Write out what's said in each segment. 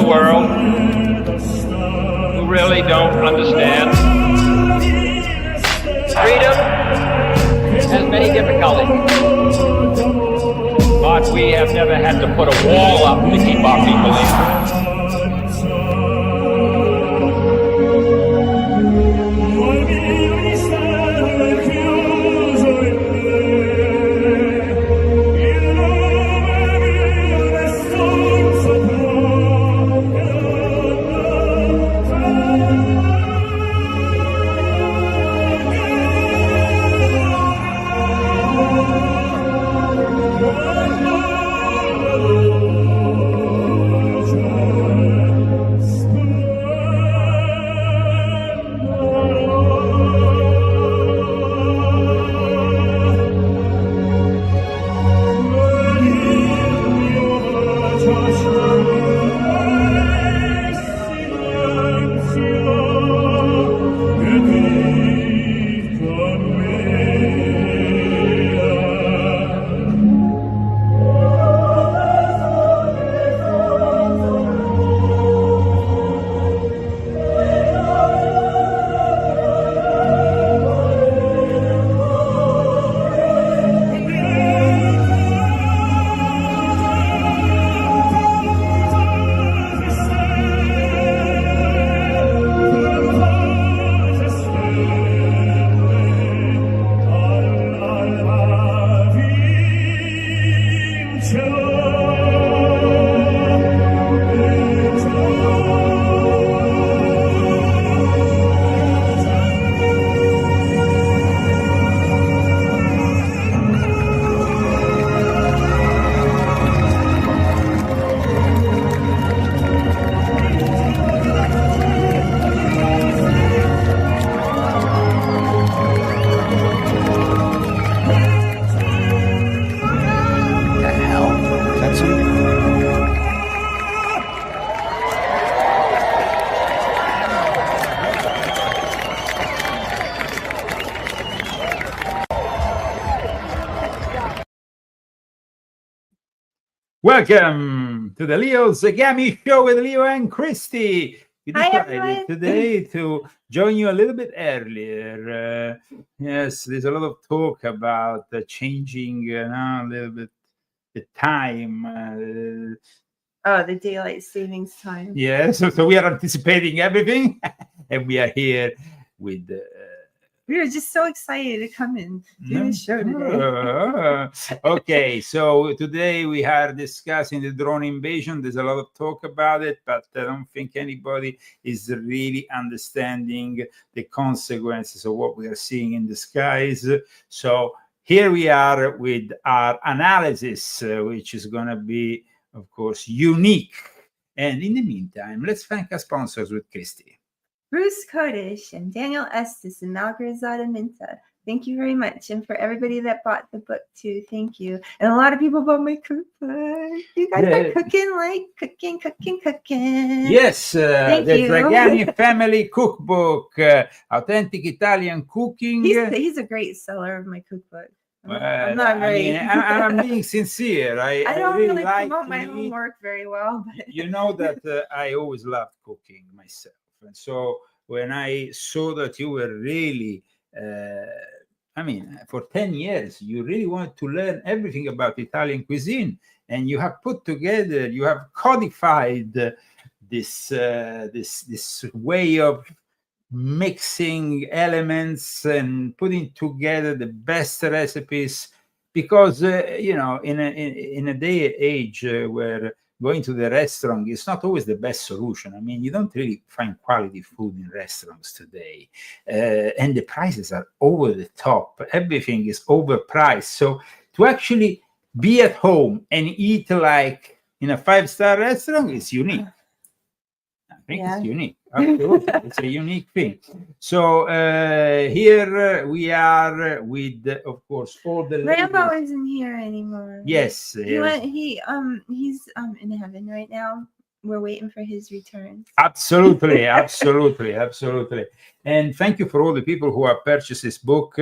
the world who really don't understand. Freedom has many difficulties, but we have never had to put a wall up to keep our people in. Welcome to the Leo Zagami Show with Leo and Christy. We decided today to join you a little bit earlier. Yes, there's a lot of talk about changing a little bit the time. The daylight savings time. Yeah, so we are anticipating everything, and we are here with. We were just so excited to come and do the show today. Okay, so today we are discussing the drone invasion. There's a lot of talk about it, but I don't think anybody is really understanding the consequences of what we are seeing in the skies. So here we are with our analysis, which is going to be, of course, unique. And in the meantime, let's thank our sponsors with Christy. Bruce Kodesh and Daniel Estes and Malgrazada Minta. Thank you very much. And for everybody that bought the book too, thank you. And a lot of people bought my cookbook. You guys are cooking, cooking. Yes, the Zagami Family Cookbook, Authentic Italian Cooking. He's a great seller of my cookbook. I'm not very. I'm being sincere. I don't really like promote my homework very well. But you know that I always loved cooking myself. And so when I saw that you were really, for 10 years, you really wanted to learn everything about Italian cuisine, and you have put together, you have codified this way of mixing elements and putting together the best recipes, because in a day and age where going to the restaurant is not always the best solution. I mean, you don't really find quality food in restaurants today. And the prices are over the top. Everything is overpriced. So to actually be at home and eat like in a 5-star restaurant is unique. I think it's unique. Absolutely. It's a unique thing. So here we are with, of course, all the Rambo isn't here anymore. Yes. He's in heaven right now. We're waiting for his return. Absolutely. And thank you for all the people who have purchased this book,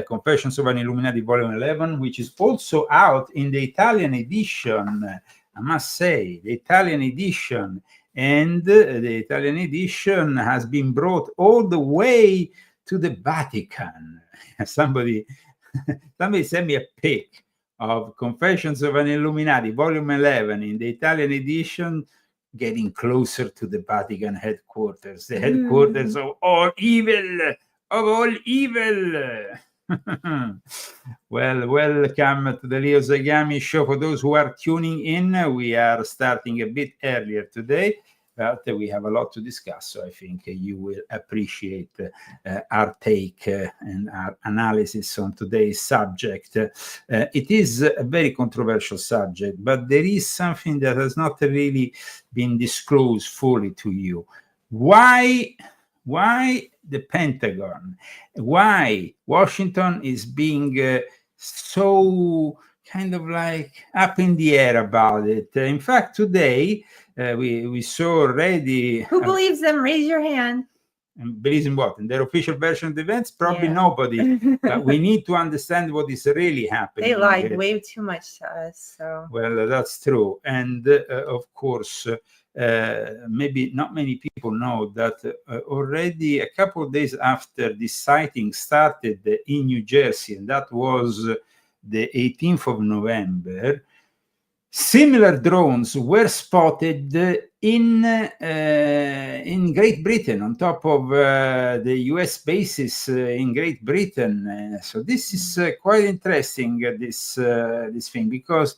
Confessions of an Illuminati Volume 11, which is also out in the Italian edition. I must say, the Italian edition. And the Italian edition has been brought all the way to the Vatican. Somebody sent me a pic of Confessions of an Illuminati, volume 11, in the Italian edition, getting closer to the Vatican headquarters, the headquarters of all evil, Well, welcome to the Leo Zagami show. For those who are tuning in, we are starting a bit earlier today, but we have a lot to discuss, so I think you will appreciate our take and our analysis on today's subject. It is a very controversial subject, but there is something that has not really been disclosed fully to you. Why the Pentagon? Why Washington is being so kind of like up in the air about it? In fact, today we saw already. Who believes them? Raise your hand. And believes in what? In their official version of the events? Probably Yeah. nobody. But we need to understand what is really happening. They lied way too much to us. So well, that's true. And of course, maybe not many people know that already a couple of days after this sighting started in New Jersey, and that was the 18th of November, similar drones were spotted in Great Britain, on top of the US bases in Great Britain. So this is quite interesting, this thing, because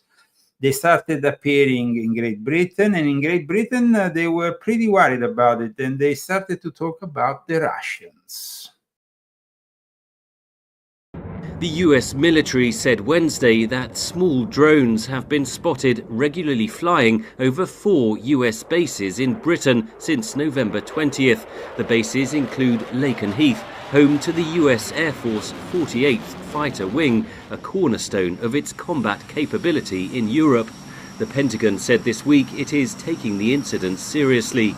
they started appearing in Great Britain, and in Great Britain they were pretty worried about it, and they started to talk about the Russians. The US military said Wednesday that small drones have been spotted regularly flying over 4 US bases in Britain since November 20th. The bases include Lakenheath, home to the US Air Force 48th Fighter Wing, a cornerstone of its combat capability in Europe. The Pentagon said this week it is taking the incident seriously.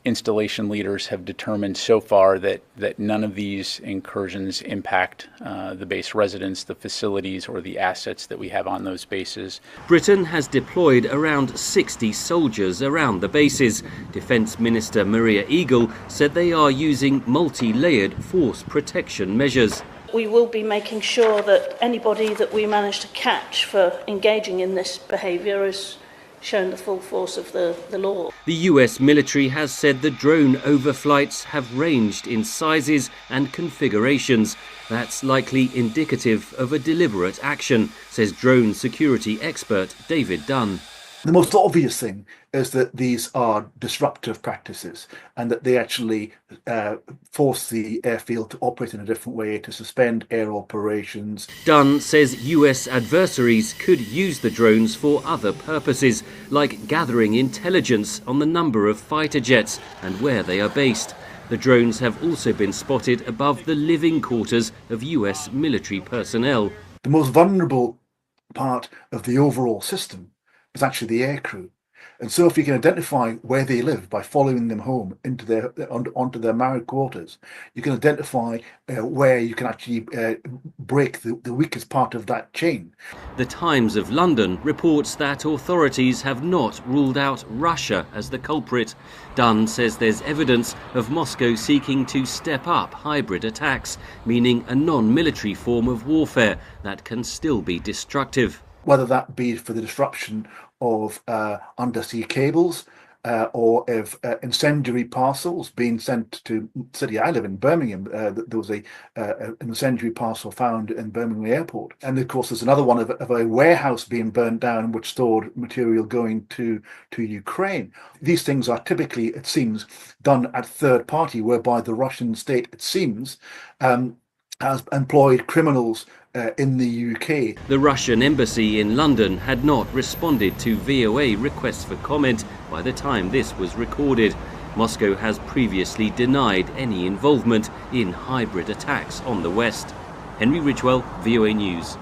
Installation leaders have determined so far that none of these incursions impact the base residents, the facilities, or the assets that we have on those bases. Britain has deployed around 60 soldiers around the bases. Defence Minister Maria Eagle said they are using multi-layered force protection measures. We will be making sure that anybody that we manage to catch for engaging in this behaviour is shown the full force of the law. The US military has said the drone overflights have ranged in sizes and configurations. That's likely indicative of a deliberate action, says drone security expert David Dunn. The most obvious thing is that these are disruptive practices, and that they actually force the airfield to operate in a different way, to suspend air operations. Dunn says US adversaries could use the drones for other purposes, like gathering intelligence on the number of fighter jets and where they are based. The drones have also been spotted above the living quarters of US military personnel. The most vulnerable part of the overall system is actually the aircrew. And so if you can identify where they live by following them home into onto their married quarters, you can identify where you can actually break the weakest part of that chain. The Times of London reports that authorities have not ruled out Russia as the culprit. Dunn says there's evidence of Moscow seeking to step up hybrid attacks, meaning a non-military form of warfare that can still be destructive. Whether that be for the disruption of undersea cables or of incendiary parcels being sent to the city I live in, Birmingham. There was an incendiary parcel found in Birmingham Airport. And of course, there's another one of a warehouse being burned down which stored material going to Ukraine. These things are typically, it seems, done at third party, whereby the Russian state, it seems, has employed criminals in the UK. The Russian embassy in London had not responded to VOA requests for comment by the time this was recorded. Moscow has previously denied any involvement in hybrid attacks on the West. Henry Ridgwell, VOA News.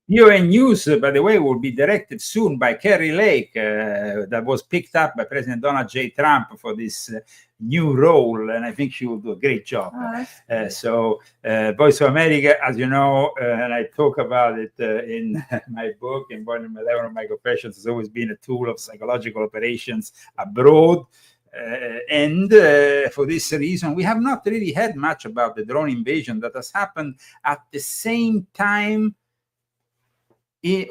VOA News, by the way, will be directed soon by Kerry Lake, that was picked up by President Donald J. Trump for this new role, and I think she will do a great job. So Voice of America, as you know, and I talk about it in my book, in Volume 11 of My Confessions, has always been a tool of psychological operations abroad. And for this reason, we have not really heard much about the drone invasion that has happened at the same time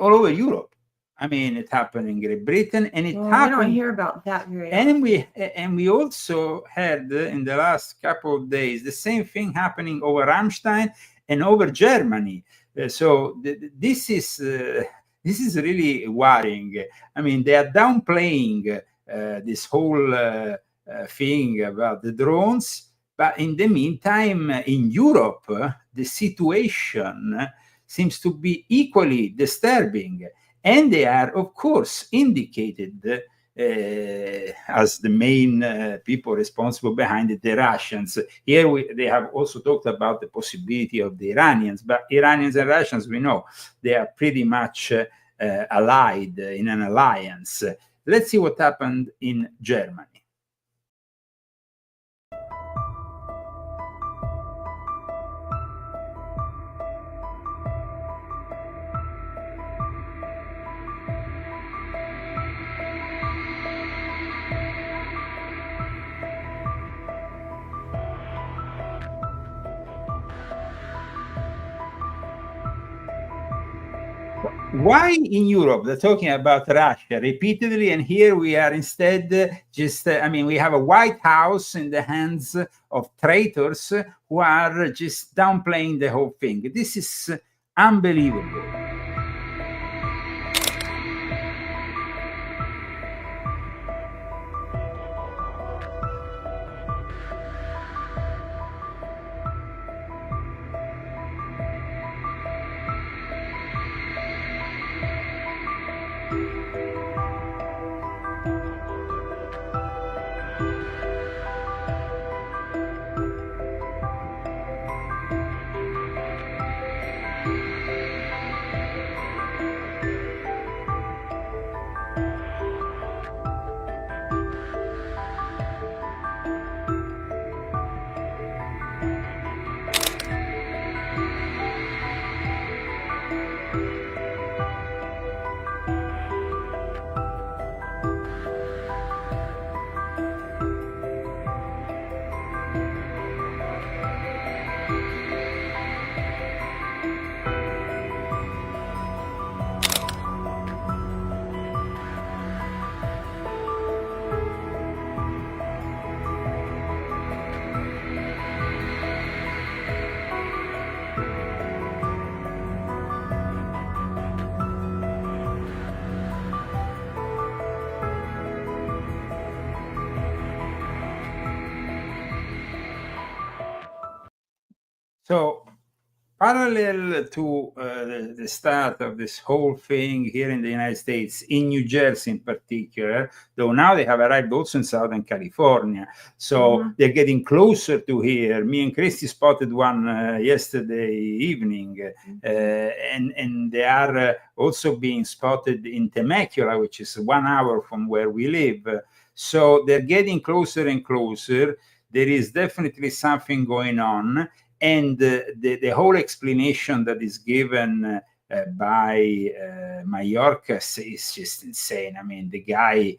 all over Europe. I mean, it happened in Great Britain, and it happened. We don't hear about that very often. And we also heard in the last couple of days the same thing happening over Ramstein and over Germany. So this is really worrying. I mean, they are downplaying this whole thing about the drones, but in the meantime, in Europe, the situation seems to be equally disturbing, and they are, of course, indicated as the main people responsible behind it, the Russians. Here they have also talked about the possibility of the Iranians, but Iranians and Russians, we know, they are pretty much allied in an alliance. Let's see what happened in Germany. Why in Europe they're talking about Russia repeatedly, and here we are instead just, we have a White House in the hands of traitors who are just downplaying the whole thing. This is unbelievable. So, parallel to the start of this whole thing here in the United States, in New Jersey in particular, though now they have arrived also in Southern California. So they're getting closer to here. Me and Christy spotted one yesterday evening, and they are also being spotted in Temecula, which is 1 hour from where we live. So they're getting closer and closer. There is definitely something going on. And the whole explanation that is given by Mayorkas is just insane. I mean, the guy,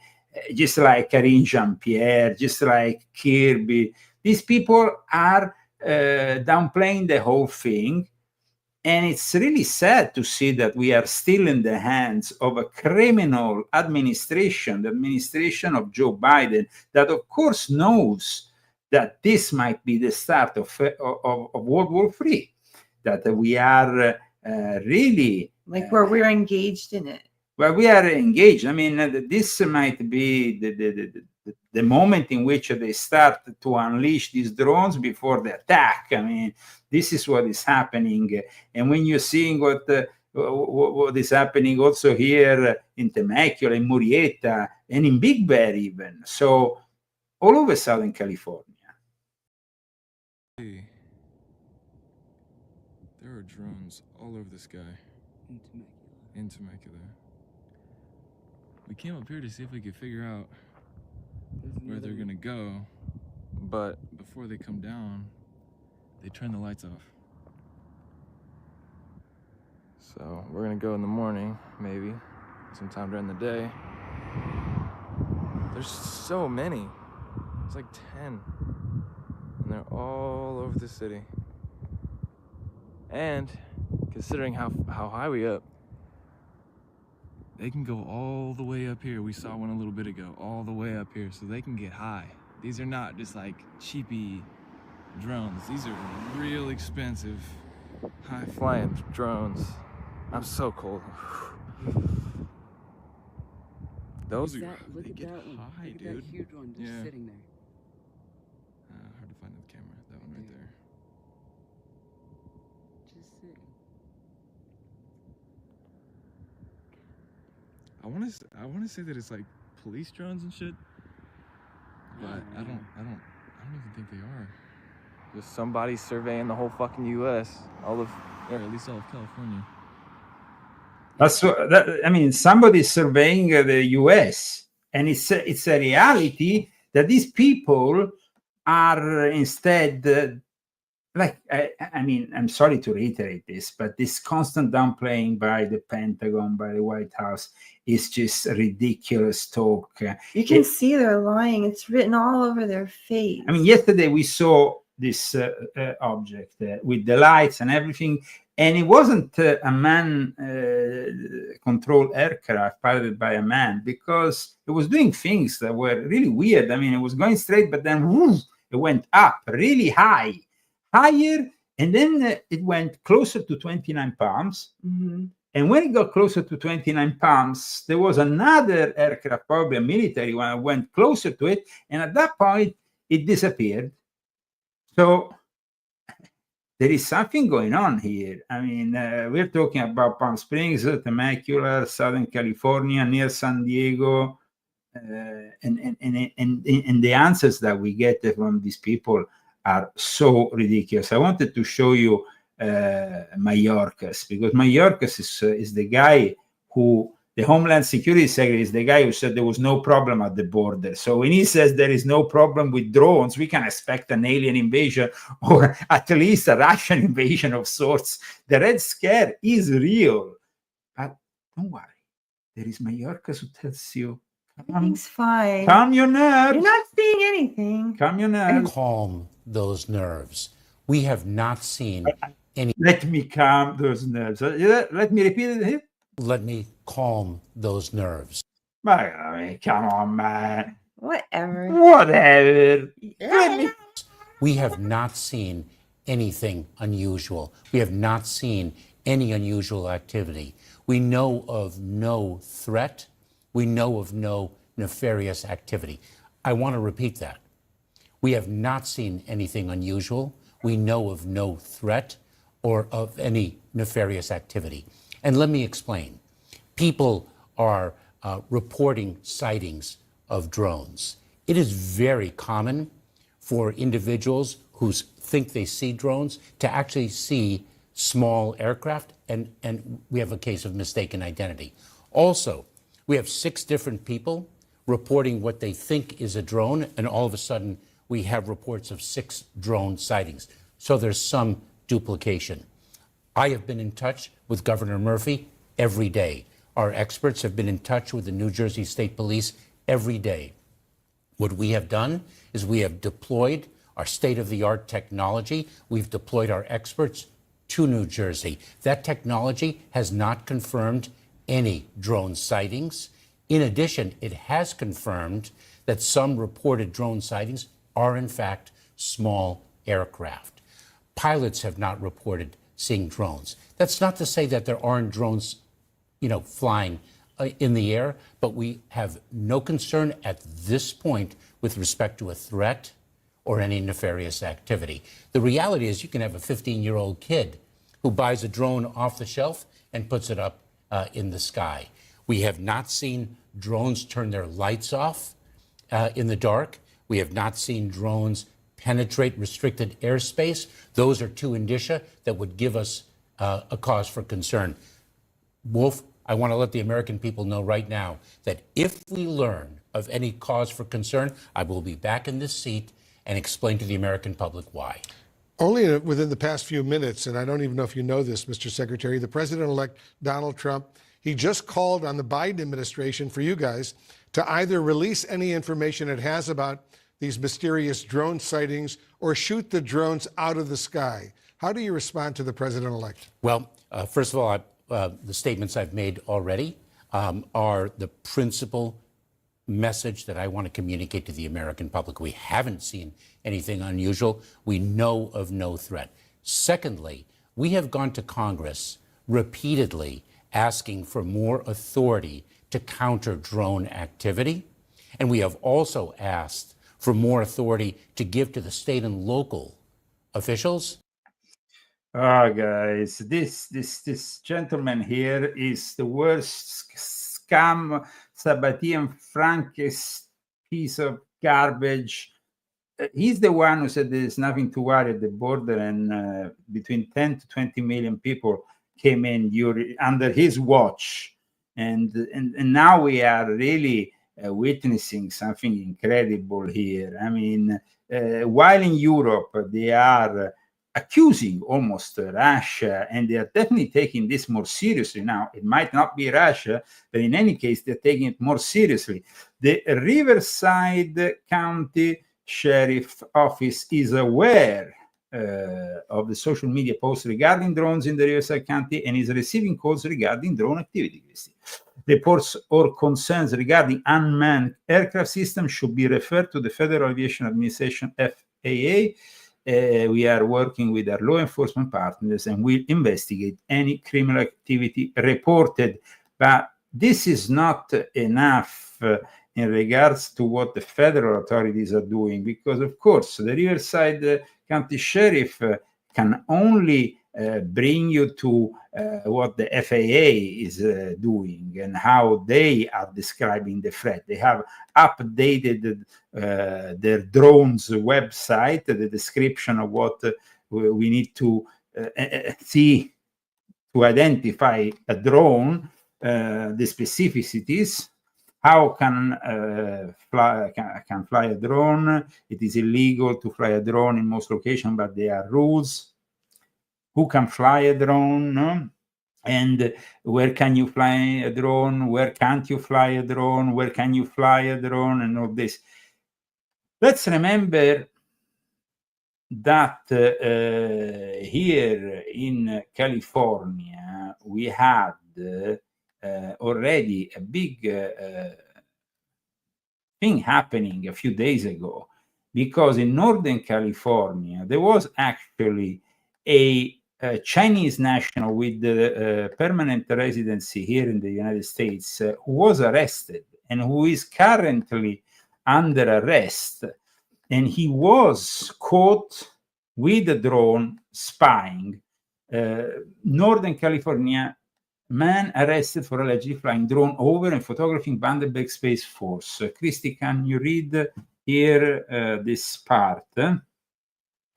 just like Karine Jean-Pierre, just like Kirby, these people are downplaying the whole thing. And it's really sad to see that we are still in the hands of a criminal administration, the administration of Joe Biden, that of course knows that this might be the start of World War III, that we are really... Like where we're engaged in it. Well, we are engaged. I mean, this might be the moment in which they start to unleash these drones before the attack. I mean, this is what is happening. And when you're seeing what is happening also here in Temecula, in Murrieta, and in Big Bear even. So all over Southern California. There are drones all over the sky. In Temecula. We came up here to see if we could figure out where they're gonna go, but before they come down, they turn the lights off. So we're gonna go in the morning, maybe, sometime during the day. There's so many. It's like 10. And they're all over the city. And considering how high we up, they can go all the way up here. We saw one a little bit ago, all the way up here, so they can get high. These are not just like cheapy drones. These are real expensive, high-flying drones. I'm so cold. Those are, they get high, dude. That huge one just sitting there. Hard to find the camera. That one right there. Just sitting. I want to say that it's like police drones and shit, but I don't even think they are. Just somebody surveying the whole fucking U.S. Or at least all of California. That's what, I mean, somebody's surveying the U.S. and it's a reality that these people are instead like, I mean, I'm sorry to reiterate this, but this constant downplaying by the Pentagon, by the White House, is just ridiculous talk. You can see they're lying. It's written all over their face. I mean, yesterday we saw this object with the lights and everything, and it wasn't a man-controlled aircraft piloted by a man, because it was doing things that were really weird. I mean, it was going straight, but then whoosh, it went up really high. Higher, and then it went closer to 29 pounds. Mm-hmm. And when it got closer to 29 pounds, there was another aircraft, probably a military one, that went closer to it, and at that point, it disappeared. So there is something going on here. I mean, we're talking about Palm Springs, Temecula, Southern California, near San Diego, and the answers that we get from these people are so ridiculous. I wanted to show you Mayorkas, because Mayorkas is the guy who, the Homeland Security Secretary, is the guy who said there was no problem at the border. So when he says there is no problem with drones, we can expect an alien invasion or at least a Russian invasion of sorts. The Red Scare is real. But don't worry, there is Mayorkas who tells you, everything's fine. Calm your nerves. You're not seeing anything. Calm your nerves. Calm those nerves. We have not seen any. Let me calm those nerves. Let me repeat it here. Let me calm those nerves. I mean, come on, man. Whatever. We have not seen anything unusual. We have not seen any unusual activity. We know of no threat. We know of no nefarious activity. I want to repeat that. We have not seen anything unusual. We know of no threat or of any nefarious activity. And let me explain. People are reporting sightings of drones. It is very common for individuals who think they see drones to actually see small aircraft, and we have a case of mistaken identity. Also, we have 6 different people reporting what they think is a drone, and all of a sudden we have reports of 6 drone sightings. So there's some duplication. I have been in touch with Governor Murphy every day. Our experts have been in touch with the New Jersey State Police every day. What we have done is we have deployed our state-of-the-art technology. We've deployed our experts to New Jersey. That technology has not confirmed any drone sightings. In addition, it has confirmed that some reported drone sightings are in fact small aircraft. Pilots have not reported seeing drones. That's not to say that there aren't drones, flying in the air, but we have no concern at this point with respect to a threat or any nefarious activity. The reality is you can have a 15-year-old kid who buys a drone off the shelf and puts it up in the sky. We have not seen drones turn their lights off in the dark. We have not seen drones penetrate restricted airspace. Those are 2 indicia that would give us a cause for concern. Wolf, I want to let the American people know right now that if we learn of any cause for concern, I will be back in this seat and explain to the American public why. Only within the past few minutes, and I don't even know if you know this, Mr. Secretary, the President-elect Donald Trump, he just called on the Biden administration for you guys to either release any information it has about these mysterious drone sightings or shoot the drones out of the sky. How do you respond to the President-elect? Well, first of all, the statements I've made already are the principal message that I want to communicate to the American public. We haven't seen anything unusual. We know of no threat. Secondly, we have gone to Congress repeatedly asking for more authority to counter drone activity. And we have also asked for more authority to give to the state and local officials. Ah, guys, this gentleman here is the worst scam, Sabbatean Frankist piece of garbage. He's the one who said there's nothing to worry at the border, and between 10 to 20 million people came in under his watch. And now we are really witnessing something incredible here. I mean, while in Europe, they are accusing almost Russia, and they are definitely taking this more seriously now. It might not be Russia, but in any case, they're taking it more seriously. The Riverside County Sheriff Office is aware of the social media posts regarding drones in the Riverside County and is receiving calls regarding drone activity. Reports or concerns regarding unmanned aircraft systems should be referred to the Federal Aviation Administration, FAA. We are working with our law enforcement partners and will investigate any criminal activity reported. But this is not enough in regards to what the federal authorities are doing, because, of course, the Riverside County Sheriff can only bring you to what the FAA is doing and how they are describing the threat. They have updated their drones website, the description of what we need to see to identify a drone, the specificities. How can fly a drone? It is illegal to fly a drone in most locations, but there are rules. Who can fly a drone? No? And where can you fly a drone? Where can't you fly a drone? Where can you fly a drone? And all this. Let's remember that here in California, we had already a big thing happening a few days ago, because in Northern California, there was actually a Chinese national with permanent residency here in the United States who was arrested and who is currently under arrest. And he was caught with a drone spying. Northern California man arrested for allegedly flying drone over and photographing Vandenberg Space Force. Christy, can you read here this part?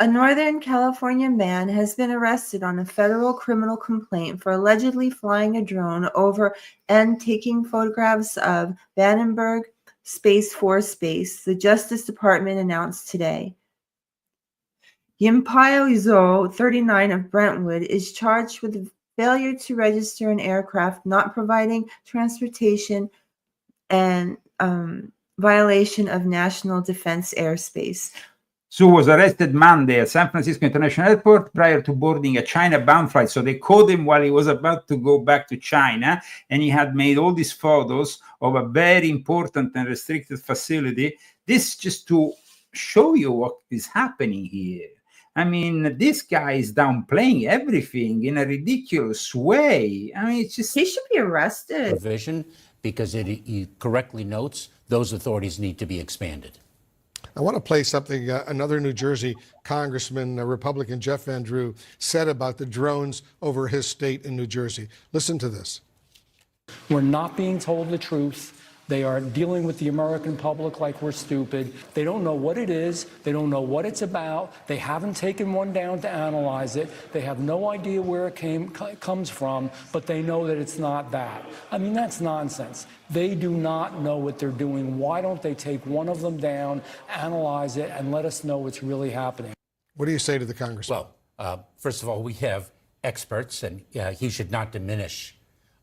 A Northern California man has been arrested on a federal criminal complaint for allegedly flying a drone over and taking photographs of Vandenberg Space Force Base, the Justice Department announced today. Yimpayo Izo, 39 of Brentwood, is charged with failure to register an aircraft, not providing transportation, and violation of national defense airspace. Su was arrested Monday at San Francisco International Airport prior to boarding a China-bound flight. So they caught him while he was about to go back to China, and he had made all these photos of a very important and restricted facility. This just to show you what is happening here. I mean, this guy is downplaying everything in a ridiculous way. I mean, it's just... He should be arrested. Provision, because he correctly notes those authorities need to be expanded. I want to play something another New Jersey congressman, Republican Jeff Van Drew, said about the drones over his state in New Jersey. Listen to this. We're not being told the truth They are dealing with the American public like we're stupid. They don't know what it is. They don't know what it's about. They haven't taken one down to analyze it. They have no idea where it comes from, but they know that it's not that. I mean, that's nonsense. They do not know what they're doing. Why don't they take one of them down, analyze it, and let us know what's really happening? What do you say to the congressman? Well, first of all, we have experts, and he should not diminish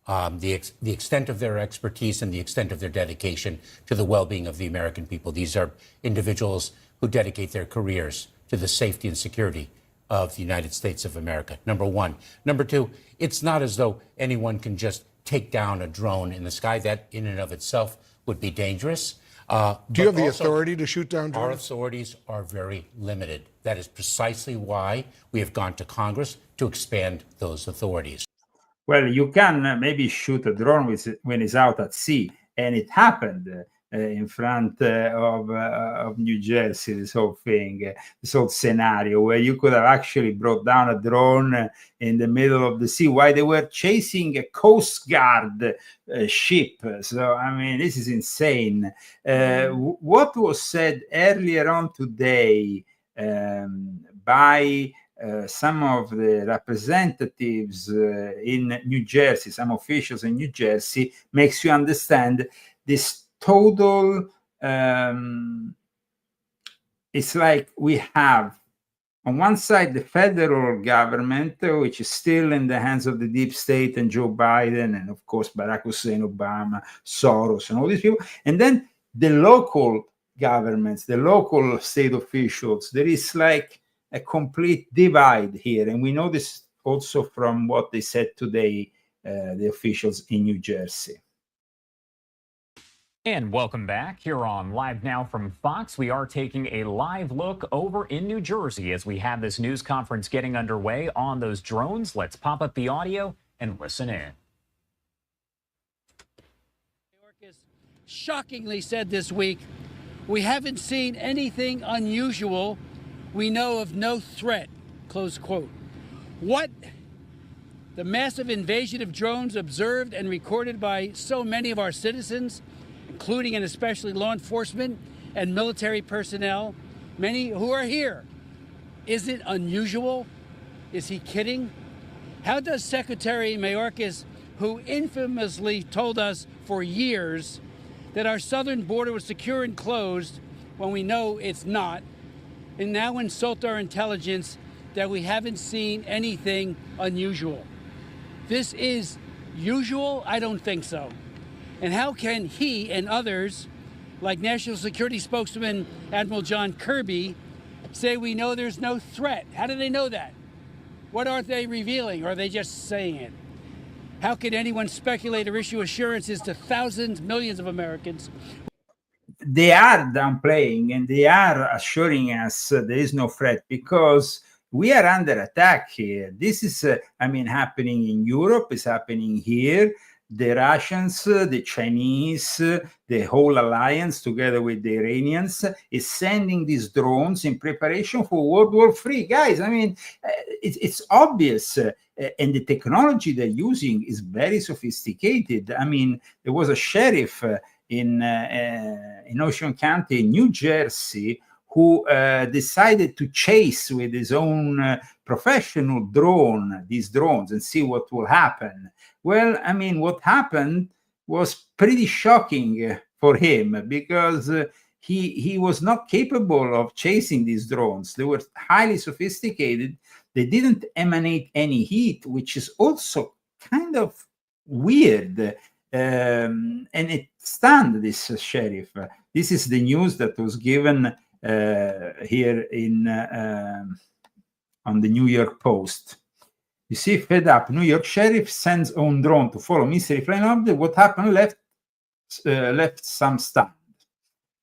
the extent of their expertise and the extent of their dedication to the well-being of the American people. These are individuals who dedicate their careers to the safety and security of the United States of America, number one. Number two, it's not as though anyone can just take down a drone in the sky. That in and of itself would be dangerous. Do you have the authority to shoot down drones? Our authorities are very limited. That is precisely why we have gone to Congress to expand those authorities. Well, you can maybe shoot a drone when it's out at sea, and it happened in front of New Jersey. This whole thing, this whole scenario where you could have actually brought down a drone in the middle of the sea while they were chasing a Coast Guard ship. So, I mean, this is insane. What was said earlier on today by some of the representatives in New Jersey, some officials in New Jersey, makes you understand this total. It's like we have on one side the federal government, which is still in the hands of the deep state and Joe Biden, and of course Barack Hussein Obama, Soros, and all these people, and then the local governments, the local state officials. There is like a complete divide here, and we know this also from what they said today, the officials in New Jersey. And welcome back here on Live Now from Fox. We are taking a live look over in New Jersey as we have this news conference getting underway on those drones. Let's pop up the audio and listen in. Shockingly said this week, we haven't seen anything unusual. We know of no threat, close quote. What? The massive invasion of drones observed and recorded by so many of our citizens, including and especially law enforcement and military personnel, many who are here. Is it unusual? Is he kidding? How does Secretary Mayorkas, who infamously told us for years that our southern border was secure and closed when we know it's not, and now insult our intelligence that we haven't seen anything unusual? This is usual? I don't think so. And how can he and others, like National Security Spokesman Admiral John Kirby, say we know there's no threat? How do they know that? What are they revealing? Or are they just saying it? How can anyone speculate or issue assurances to thousands, millions of Americans? They are downplaying and they are assuring us there is no threat because we are under attack here. This is, happening in Europe, it's happening here. The Russians, the Chinese, the whole alliance together with the Iranians is sending these drones in preparation for World War III. Guys, it's obvious. And the technology they're using is very sophisticated. There was a sheriff in Ocean County, New Jersey, who decided to chase with his own professional drone these drones and see what will happen. Well, what happened was pretty shocking for him because he was not capable of chasing these drones. They were highly sophisticated. They didn't emanate any heat, which is also kind of weird. And it stunned this sheriff. This is the news that was given here on the New York Post. You see, fed up, New York sheriff sends own drone to follow mystery flying object. What happened left some stunned.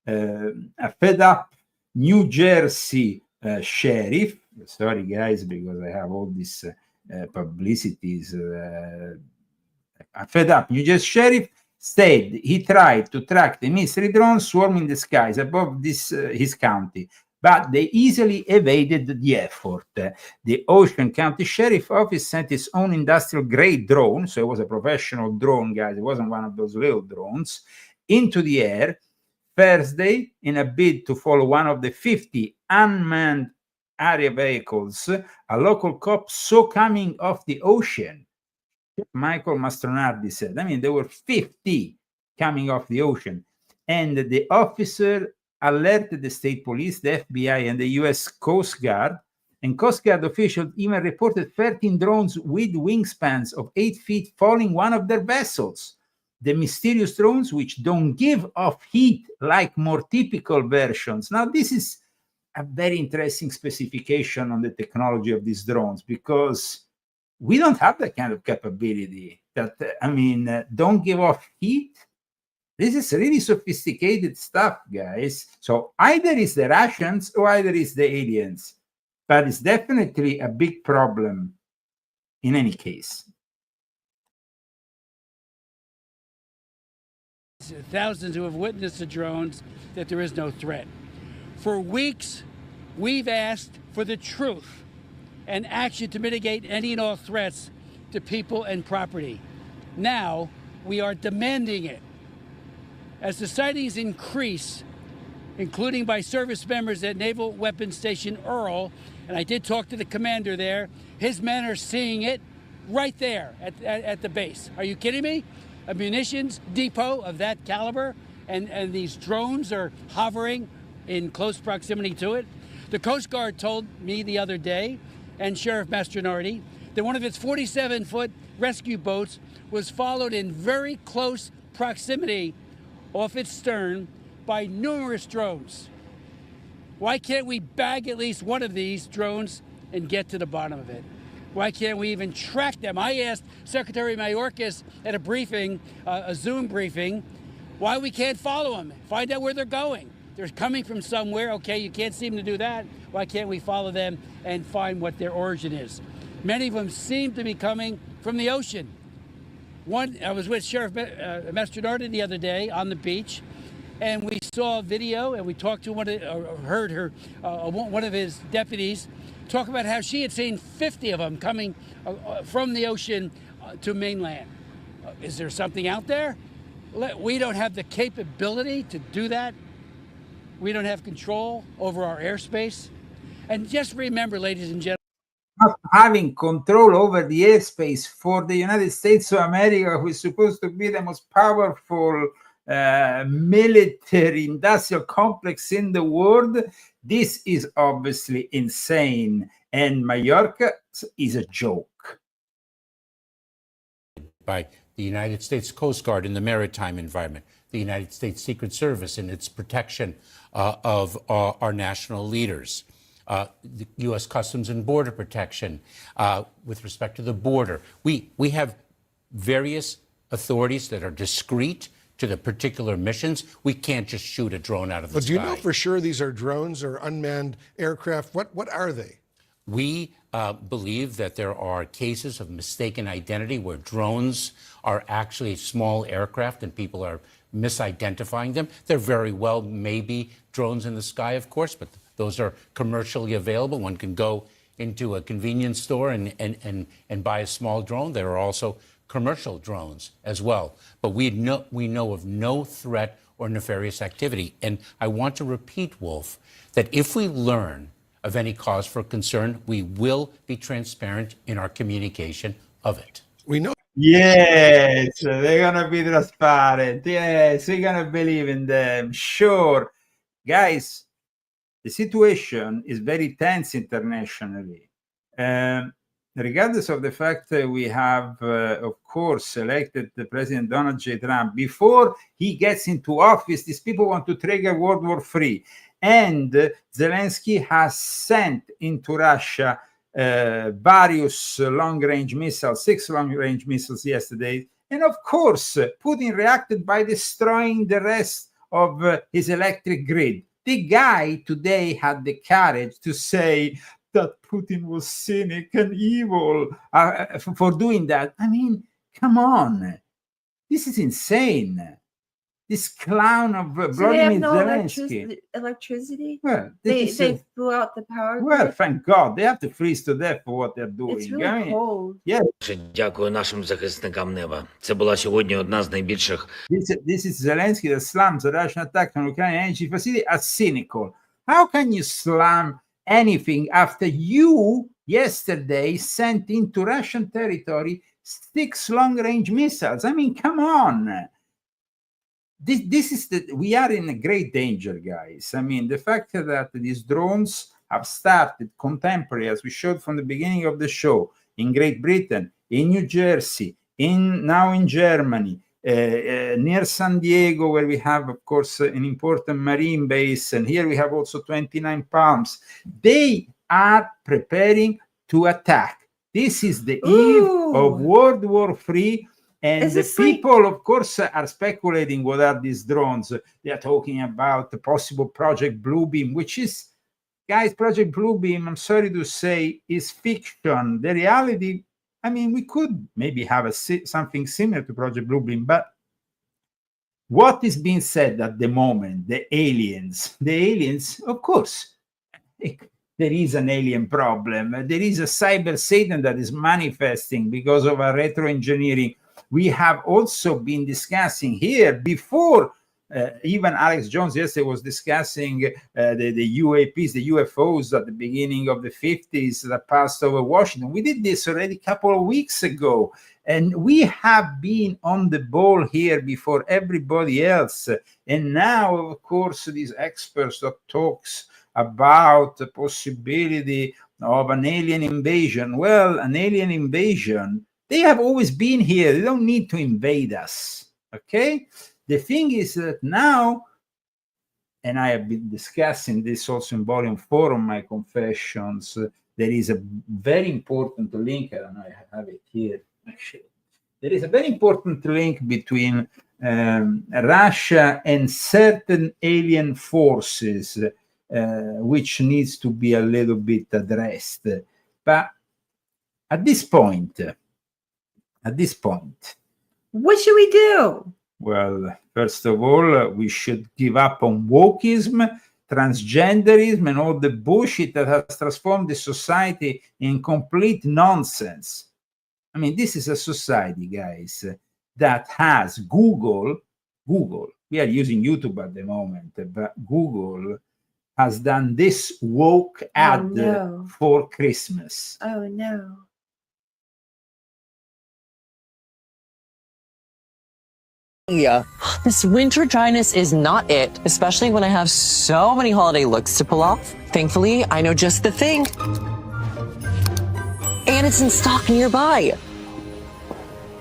A fed up New Jersey sheriff. Sorry, guys, because I have all these publicities. A fed up New Jersey sheriff said he tried to track the mystery drone swarming the skies above his county, but they easily evaded the effort. The Ocean County Sheriff Office sent its own industrial-grade drone, so it was a professional drone, guys. It wasn't one of those little drones, into the air Thursday in a bid to follow one of the 50 unmanned area vehicles a local cop saw coming off the ocean. Michael Mastronardi said, I mean, there were 50 coming off the ocean. And the officer alerted the state police, the FBI, and the US Coast Guard. And Coast Guard officials even reported 13 drones with wingspans of 8 feet following one of their vessels. The mysterious drones, which don't give off heat like more typical versions. Now, this is a very interesting specification on the technology of these drones, because we don't have that kind of capability that, don't give off heat. This is really sophisticated stuff, guys. So either it's the Russians or either it's the aliens. But it's definitely a big problem in any case. Thousands who have witnessed the drones, that there is no threat. For weeks, we've asked for the truth and action to mitigate any and all threats to people and property. Now, we are demanding it. As the sightings increase, including by service members at Naval Weapons Station Earl, and I did talk to the commander there, his men are seeing it right there at the base. Are you kidding me? A munitions depot of that caliber, and these drones are hovering in close proximity to it. The Coast Guard told me the other day, and Sheriff Mastronardi, that one of its 47-foot rescue boats was followed in very close proximity off its stern by numerous drones. Why can't we bag at least one of these drones and get to the bottom of it? Why can't we even track them? I asked Secretary Mayorkas at a briefing, a Zoom briefing, why we can't follow them, find out where they're going. They're coming from somewhere. Okay, you can't seem to do that. Why can't we follow them and find what their origin is? Many of them seem to be coming from the ocean. I was with Sheriff Mastronardi the other day on the beach, and we saw a video, and we talked to one of his deputies talk about how she had seen 50 of them coming from the ocean to mainland. Is there something out there? We don't have the capability to do that. We don't have control over our airspace. And just remember, ladies and gentlemen, not having control over the airspace for the United States of America, who is supposed to be the most powerful military industrial complex in the world, this is obviously insane. And Mallorca is a joke. By the United States Coast Guard in the maritime environment, the United States Secret Service in its protection of our national leaders, the U.S. Customs and Border Protection with respect to the border. We have various authorities that are discrete to the particular missions. We can't just shoot a drone out of the sky. But do you know for sure these are drones or unmanned aircraft? What are they? We believe that there are cases of mistaken identity where drones are actually small aircraft and people are misidentifying them. There very well may be drones in the sky, of course, but those are commercially available. One can go into a convenience store and buy a small drone. There are also commercial drones as well. But we know of no threat or nefarious activity. And I want to repeat, Wolf, that if we learn of any cause for concern, we will be transparent in our communication of it. We know. Yes, they're gonna be transparent. Yes, we're gonna believe in them. Sure. Guys, the situation is very tense internationally. Regardless of the fact that we have, of course, elected the President Donald J. Trump, before he gets into office, these people want to trigger World War III. And Zelensky has sent into Russia various long-range missiles, 6 long-range missiles yesterday. And of course, Putin reacted by destroying the rest of his electric grid. The guy today had the courage to say that Putin was cynic and evil for doing that. I mean, come on. This is insane. this clown of So they have Vladimir no Zelensky. electricity? Well, They blew out the power well, grid? thank God. They have to freeze to death for what they're doing. It's really cold. Yeah. Дякую нашим захисникам неба. Це була сьогодні одна з найбільших. This is Zelensky that slams the Russian attack on Ukrainian energy facility as cynical. How can you slam anything after you yesterday sent into Russian territory 6 long-range missiles? I mean, come on. This is we are in a great danger, guys. I mean, the fact that these drones have started contemporary, as we showed from the beginning of the show, in Great Britain, in New Jersey, now in Germany, near San Diego, where we have, of course, an important marine base, and here we have also 29 Palms. They are preparing to attack. This is the eve of World War III. And the people, of course, are speculating what are these drones. They are talking about the possible Project Bluebeam, which is, guys, Project Bluebeam, I'm sorry to say, is fiction. The reality, I mean, we could maybe have something similar to Project Bluebeam, but what is being said at the moment, the aliens, of course, there is an alien problem. There is a cyber Satan that is manifesting because of our retro-engineering. We have also been discussing here before, even Alex Jones yesterday was discussing the UAPs, the UFOs at the beginning of the 50s that passed over Washington. We did this already a couple of weeks ago, and we have been on the ball here before everybody else. And now, of course, these experts that talks about the possibility of an alien invasion. Well, an alien invasion, they have always been here. They don't need to invade us, okay? The thing is that now, and I have been discussing this also in Volume 4 on my confessions, there is a very important link, I don't know, I have it here, actually. There is a very important link between Russia and certain alien forces, which needs to be a little bit addressed. But at this point, what should we do? Well, first of all, we should give up on wokeism, transgenderism, and all the bullshit that has transformed the society in complete nonsense. I mean, this is a society, guys, that has Google, we are using YouTube at the moment, but Google has done this woke ad for Christmas. Oh, no. Yeah, this winter dryness is not it, especially when I have so many holiday looks to pull off. Thankfully, I know just the thing. And it's in stock nearby.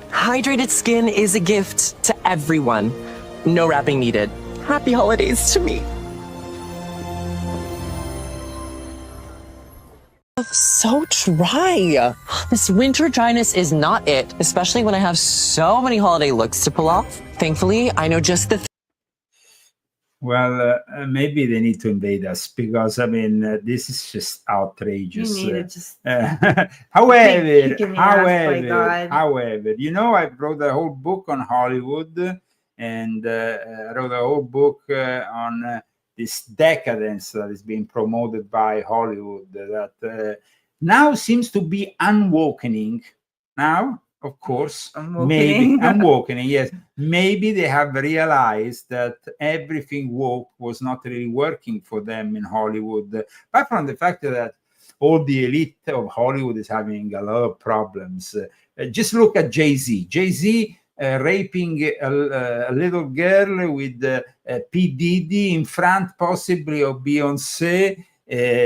Hydrated skin is a gift to everyone. No wrapping needed. Happy holidays to me. So dry. This winter dryness is not it, especially when I have so many holiday looks to pull off. Thankfully, I know just the Well, maybe they need to invade us because, I mean, this is just outrageous. You need to just however, you know, I wrote a whole book on Hollywood, and I wrote a whole book on this decadence that is being promoted by Hollywood that now seems to be unwokening. Now, of course, maybe unwokening, yes. Maybe they have realized that everything woke was not really working for them in Hollywood. Apart from the fact that all the elite of Hollywood is having a lot of problems. Just look at Jay-Z. Jay-Z raping a little girl with P. Diddy in front possibly of Beyonce.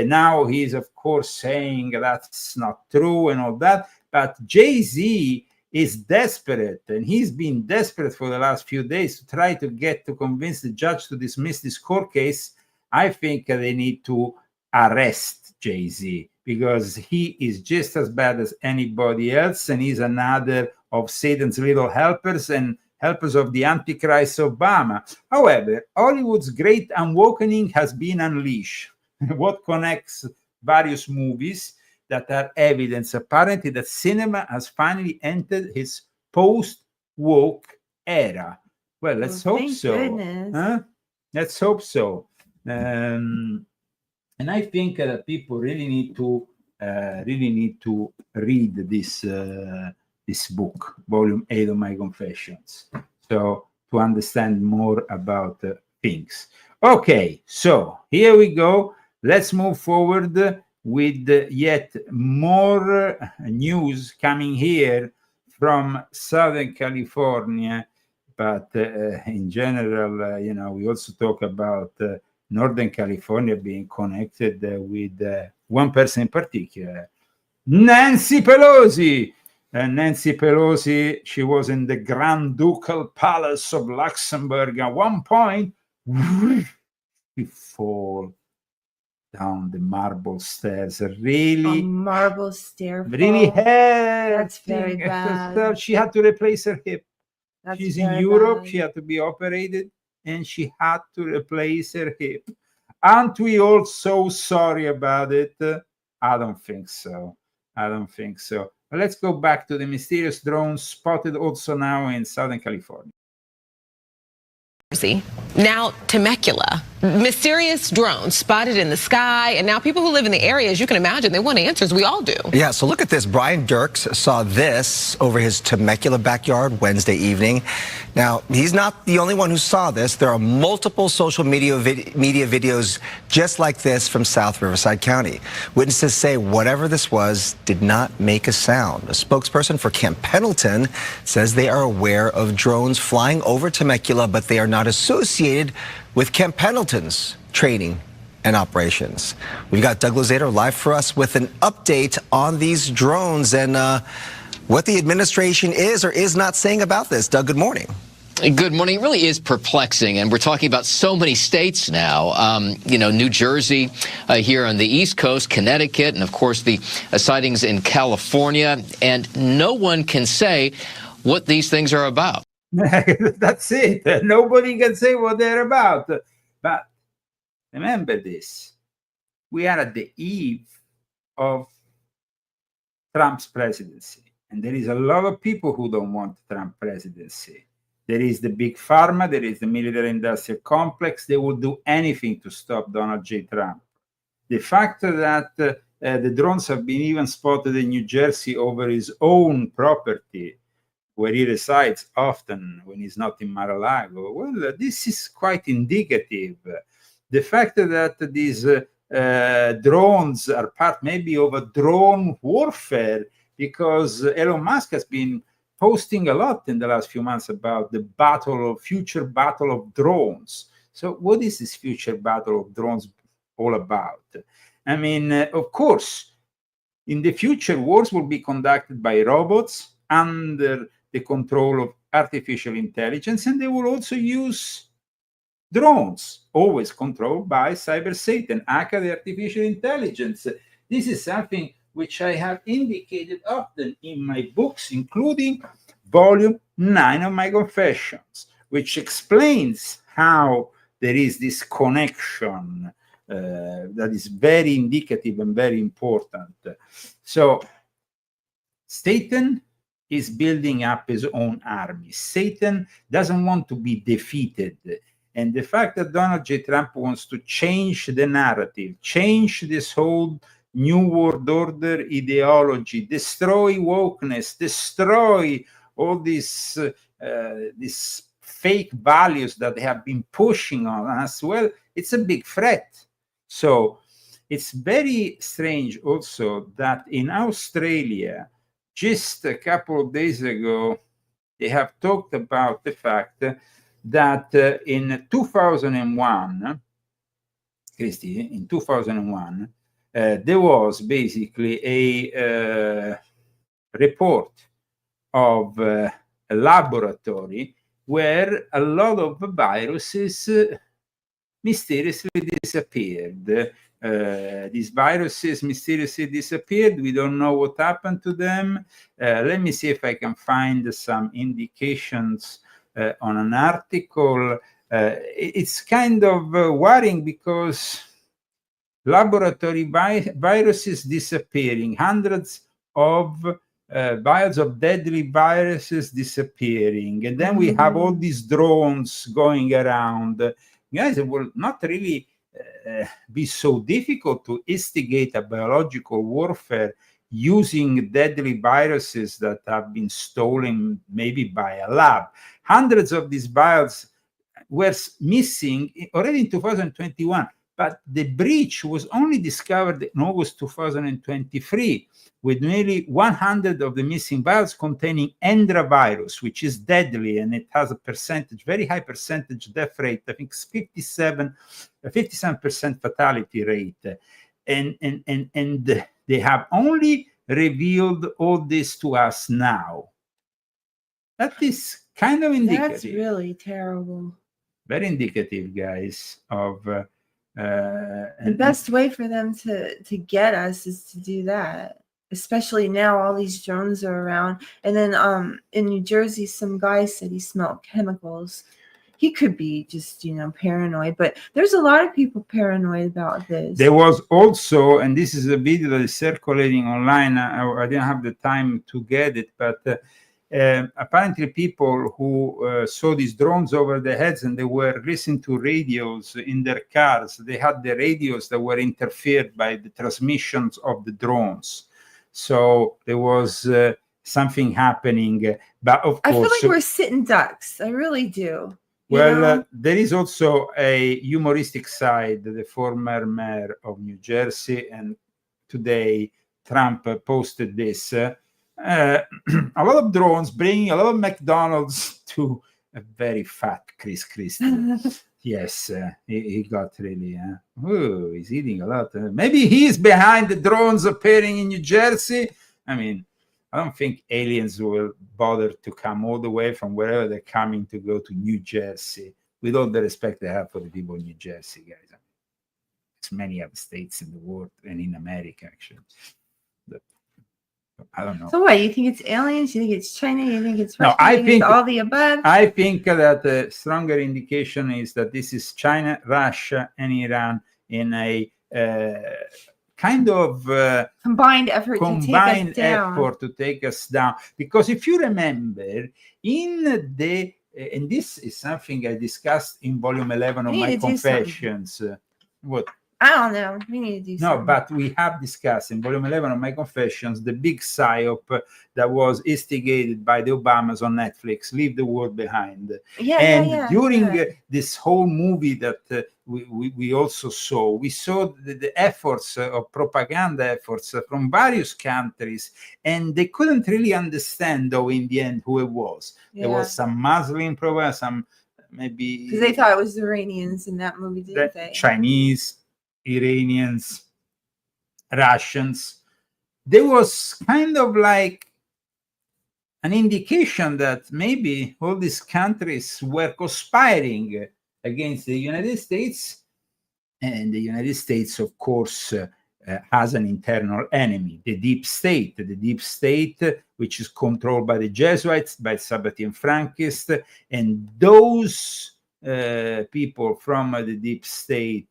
Now he's, of course, saying that's not true and all that. But Jay-Z is desperate, and he's been desperate for the last few days to try to convince the judge to dismiss this court case. I think they need to arrest Jay-Z because he is just as bad as anybody else, and he's another of Satan's little helpers and helpers of the Antichrist Obama. However, Hollywood's great awakening has been unleashed. What connects various movies that are evidence apparently that cinema has finally entered its post-woke era. Well, let's hope thank so. goodness. Huh? Let's hope so. And I think that people really need to read this book, Volume 8 of My Confessions, so to understand more about things. Okay, so here we go. Let's move forward with yet more news coming here from Southern California. But in general, we also talk about Northern California being connected with one person in particular, Nancy Pelosi. Nancy Pelosi, she was in the Grand Ducal Palace of Luxembourg. At one point, she fall down the marble stairs. Really, marble stair. Really hurting. That's very bad. So she had to replace her hip. That's She's in very Europe. bad. She had to be operated, and she had to replace her hip. Aren't we all so sorry about it? I don't think so. But let's go back to the mysterious drone spotted also now in Southern California. Now Temecula. Mysterious drones spotted in the sky, and now people who live in the area, as you can imagine, they want answers. We all do. Yeah, so look at this. Brian Dirks saw this over his Temecula backyard Wednesday evening. Now, he's not the only one who saw this. There are multiple social media videos just like this from South Riverside County. Witnesses say whatever this was did not make a sound. A spokesperson for Camp Pendleton says they are aware of drones flying over Temecula, but they are not associated with Camp Pendleton's training and operations. We've got Doug Lozader live for us with an update on these drones and what the administration is or is not saying about this. Doug, good morning. Good morning. It really is perplexing, and we're talking about so many states now. New Jersey here on the East Coast, Connecticut, and of course the sightings in California, and no one can say what these things are about. That's it. Nobody can say what they're about. But remember this. We are at the eve of Trump's presidency. And there is a lot of people who don't want Trump presidency. There is the big pharma. There is the military-industrial complex. They will do anything to stop Donald J. Trump. The fact that the drones have been even spotted in New Jersey over his own property, where he resides often when he's not in Mar-a-Lago, well, this is quite indicative. The fact that these drones are part maybe of a drone warfare, because Elon Musk has been posting a lot in the last few months about the future battle of drones. So what is this future battle of drones all about? I mean, of course, in the future, wars will be conducted by robots under the control of artificial intelligence, and they will also use drones, always controlled by Cyber Satan, aka the artificial intelligence. This is something which I have indicated often in my books, including Volume 9 of My Confessions, which explains how there is this connection that is very indicative and very important. So, Satan is building up his own army. Satan doesn't want to be defeated. And the fact that Donald J. Trump wants to change the narrative, change this whole New World Order ideology, destroy wokeness, destroy all these fake values that they have been pushing on us, well, it's a big threat. So it's very strange also that in Australia, just a couple of days ago, they have talked about the fact that in 2001, Christy, in 2001, there was basically a report of a laboratory where a lot of viruses mysteriously disappeared. These viruses mysteriously disappeared. We don't know what happened to them. Let me see if I can find some indications on an article. It's kind of worrying because laboratory viruses disappearing, hundreds of vials of deadly viruses disappearing, and then we have all these drones going around. Guys, it will not really be so difficult to instigate a biological warfare using deadly viruses that have been stolen maybe by a lab. Hundreds of these vials were missing already in 2021, but the breach was only discovered in August 2023, with nearly 100 of the missing vials containing Endra virus, which is deadly, and it has a percentage, very high percentage death rate. I think it's 57% fatality rate. And they have only revealed all this to us now. That is kind of indicative. That's really terrible. Very indicative, guys, of the best way for them to get us is to do that. Especially now, all these drones are around. And then in New Jersey, some guy said he smelled chemicals. He could be just, paranoid, but there's a lot of people paranoid about this. There was also, and this is a video that is circulating online. I didn't have the time to get it, but apparently people who saw these drones over their heads and they were listening to radios in their cars. They had the radios that were interfered by the transmissions of the drones. So there was something happening, but of course, I feel like we're sitting ducks. I really do. Well, there is also a humoristic side. The former mayor of New Jersey, and today Trump posted this. A lot of drones bringing a lot of McDonald's to a very fat Chris Christie. Yes, he got really, oh, he's eating a lot. Maybe he's behind the drones appearing in New Jersey. I mean, I don't think aliens will bother to come all the way from wherever they're coming to go to New Jersey, with all the respect they have for the people in New Jersey, guys. I mean, it's many other states in the world and in America, actually. I don't know. So what? You think it's aliens? You think it's China? You think it's No, Russia? I think it's all the above? I think that the stronger indication is that this is China, Russia, and Iran in a kind of combined effort to take us down. Because if you remember, in the and this is something I discussed in volume 11 of my Confessions. What? I don't know. We need to do something. No, but we have discussed in volume 11 of my Confessions the big psyop that was instigated by the Obamas on Netflix, Leave the World Behind. During this whole movie that we also saw, we saw the efforts of propaganda efforts from various countries, and they couldn't really understand, though, in the end, who it was. There was some Muslim propaganda, some maybe... Because they thought it was the Iranians in that movie, didn't they? Chinese, Iranians, Russians. There was kind of like an indication that maybe all these countries were conspiring against the United States, and the United States, of course, has an internal enemy, the deep state, which is controlled by the Jesuits, by Sabbatean Frankists, and those people from the deep state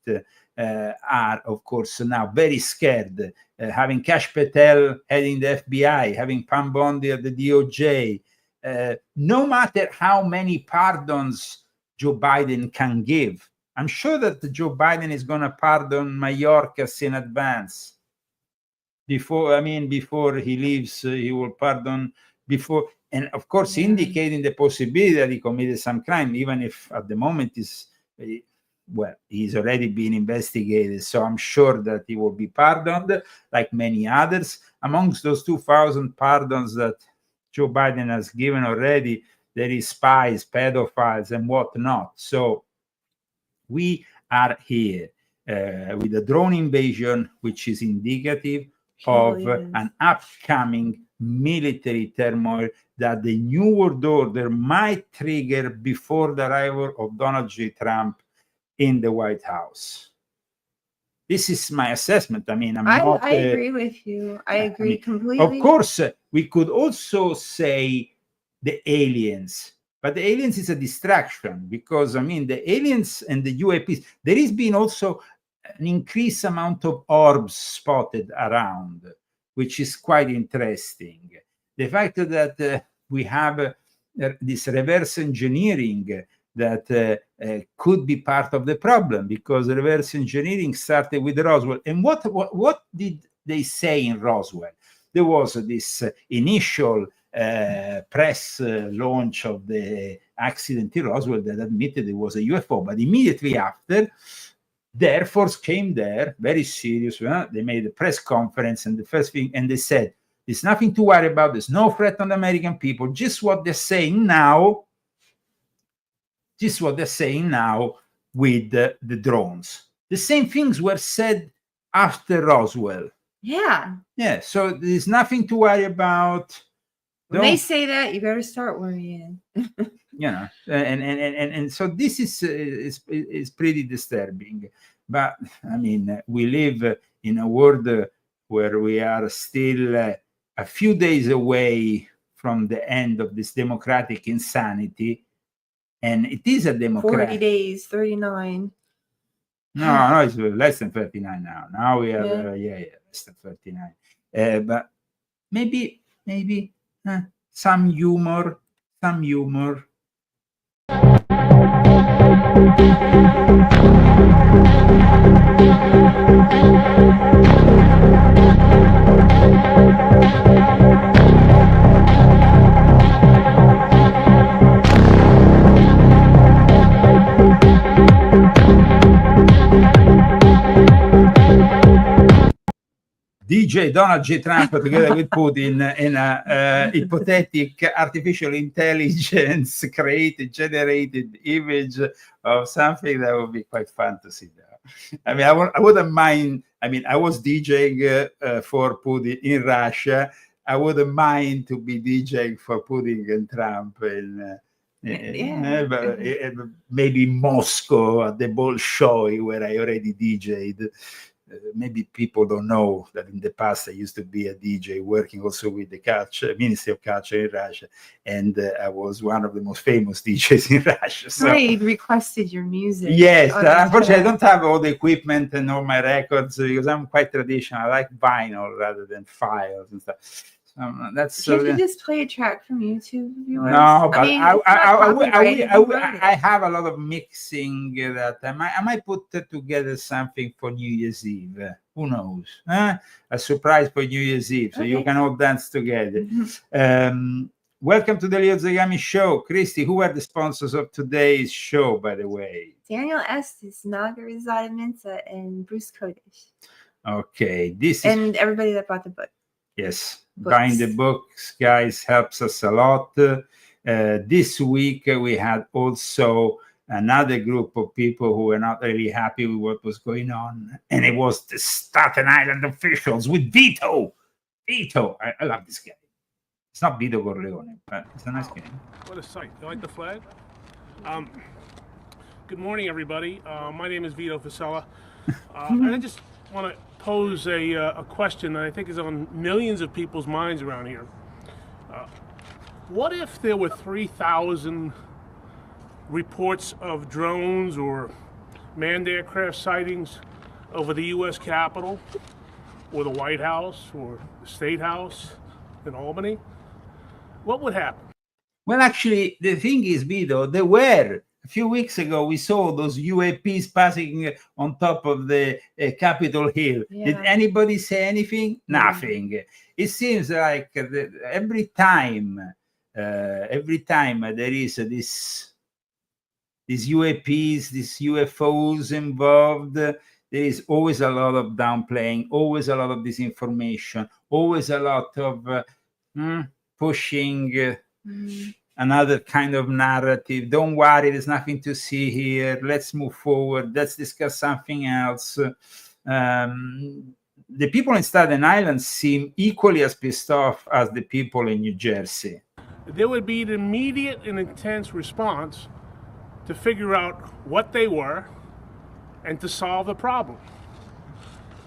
are, of course, now very scared. Having Kash Patel heading the FBI, having Pam Bondi at the DOJ, no matter how many pardons Joe Biden can give, I'm sure that Joe Biden is going to pardon Mayorkas in advance. Before he leaves, he will pardon before, and of course, indicating the possibility that he committed some crime, even if at the moment he's already been investigated. So I'm sure that he will be pardoned, like many others. Amongst those 2,000 pardons that Joe Biden has given already, there is spies, pedophiles, and whatnot. So we are here with a drone invasion, which is indicative of an upcoming military turmoil that the New World Order might trigger before the arrival of Donald J. Trump in the White House. This is my assessment. I mean, I agree with you. I agree completely. Of course, we could also say the aliens, but the aliens is a distraction, because the aliens and the UAPs, there has been also an increased amount of orbs spotted around, which is quite interesting. the fact that we have this reverse engineering that could be part of the problem, because reverse engineering started with Roswell. And what did they say in Roswell? There was this initial press launch of the accident in Roswell that admitted it was a UFO, but immediately after, the Air Force came there, very serious. They made a press conference, and the first thing, and they said, there's nothing to worry about. There's no threat on the American people. Just what they're saying now. Just what they're saying now with the drones. The same things were said after Roswell. Yeah. Yeah. So there's nothing to worry about. When they say that, you better start worrying. You know, and so this is pretty disturbing. But I mean, we live in a world where we are still a few days away from the end of this democratic insanity, and it is a democratic. 40 days, 39. No, it's less than 39 now. Now we are, less than 39. But maybe some humor. DJ Donald J. Trump together with Putin in a hypothetic artificial intelligence generated image of something that would be quite fun to see there. I mean, I wouldn't mind. I mean, I was DJing for Putin in Russia. I wouldn't mind to be DJing for Putin and Trump in maybe Moscow at the Bolshoi, where I already DJ'd. Maybe people don't know that in the past I used to be a DJ working also with the Ministry of Culture in Russia, and I was one of the most famous DJs in Russia. So I requested your music. Yes, unfortunately I don't have all the equipment and all my records because I'm quite traditional. I like vinyl rather than files and stuff. That's Can't you just play a track from YouTube? No, but I have a lot of mixing that I might put together something for New Year's Eve. Who knows? A surprise for New Year's Eve, so you can all dance together. Welcome to the Leo Zagami Show. Christy, who are the sponsors of today's show, by the way? Daniel Estes, MAGA Minta, and Bruce Kodesh. Okay, and everybody that bought the book. Yes, buying the books, guys, helps us a lot. This week, we had also another group of people who were not really happy with what was going on. And it was the Staten Island officials with Vito. Vito, I love this guy. It's not Vito Corleone, but it's a nice guy. What a sight. You like the flag? Good morning, everybody. My name is Vito Fasella. And I just want to pose a question that I think is on millions of people's minds around here. What if there were 3,000 reports of drones or manned aircraft sightings over the U.S. Capitol or the White House or the State House in Albany? What would happen? Well, actually, the thing is, Vito, there were. A few weeks ago, we saw those UAPs passing on top of the Capitol Hill. Yeah. Did anybody say anything? Nothing. It seems like every time there is these UAPs, these UFOs involved, there is always a lot of downplaying, always a lot of disinformation, always a lot of pushing another kind of narrative. Don't worry, there's nothing to see here. Let's move forward. Let's discuss something else. The people in Staten Island seem equally as pissed off as the people in New Jersey. There would be an immediate and intense response to figure out what they were and to solve the problem.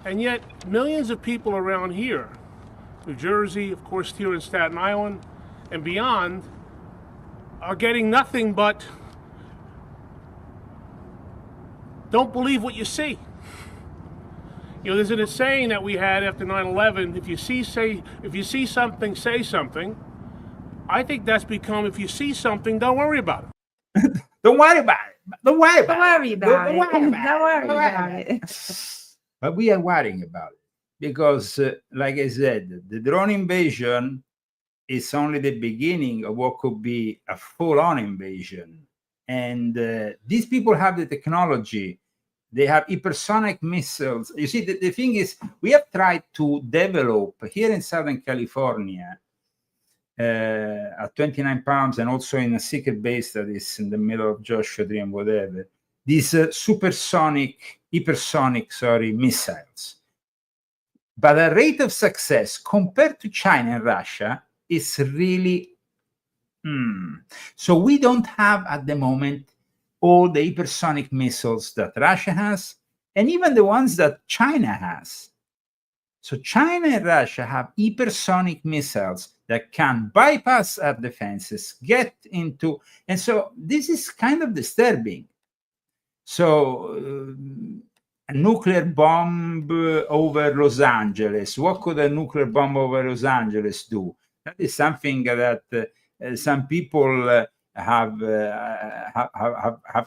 And yet, millions of people around here, New Jersey, of course, here in Staten Island, and beyond, are getting nothing but don't believe what you see. You know, there's a saying that we had after 9/11: if you see something, say something. I think that's become, if you see something, don't worry about it. Don't worry about it. Don't worry about Don't worry it. about it. Don't worry about Don't worry it. Don't about worry it. But we are worrying about it because, like I said, the drone invasion is only the beginning of what could be a full-on invasion. And these people have the technology. They have hypersonic missiles. You see, the thing is, we have tried to develop here in Southern California at 29 pounds and also in a secret base that is in the middle of Joshua Tree and whatever, these hypersonic missiles. But the rate of success compared to China and Russia is really... So we don't have at the moment all the hypersonic missiles that Russia has, and even the ones that China has. So China and Russia have hypersonic missiles that can bypass our defenses, get into, and so this is kind of disturbing. So a nuclear bomb over Los Angeles, what could a nuclear bomb over Los Angeles do? That is something that some people have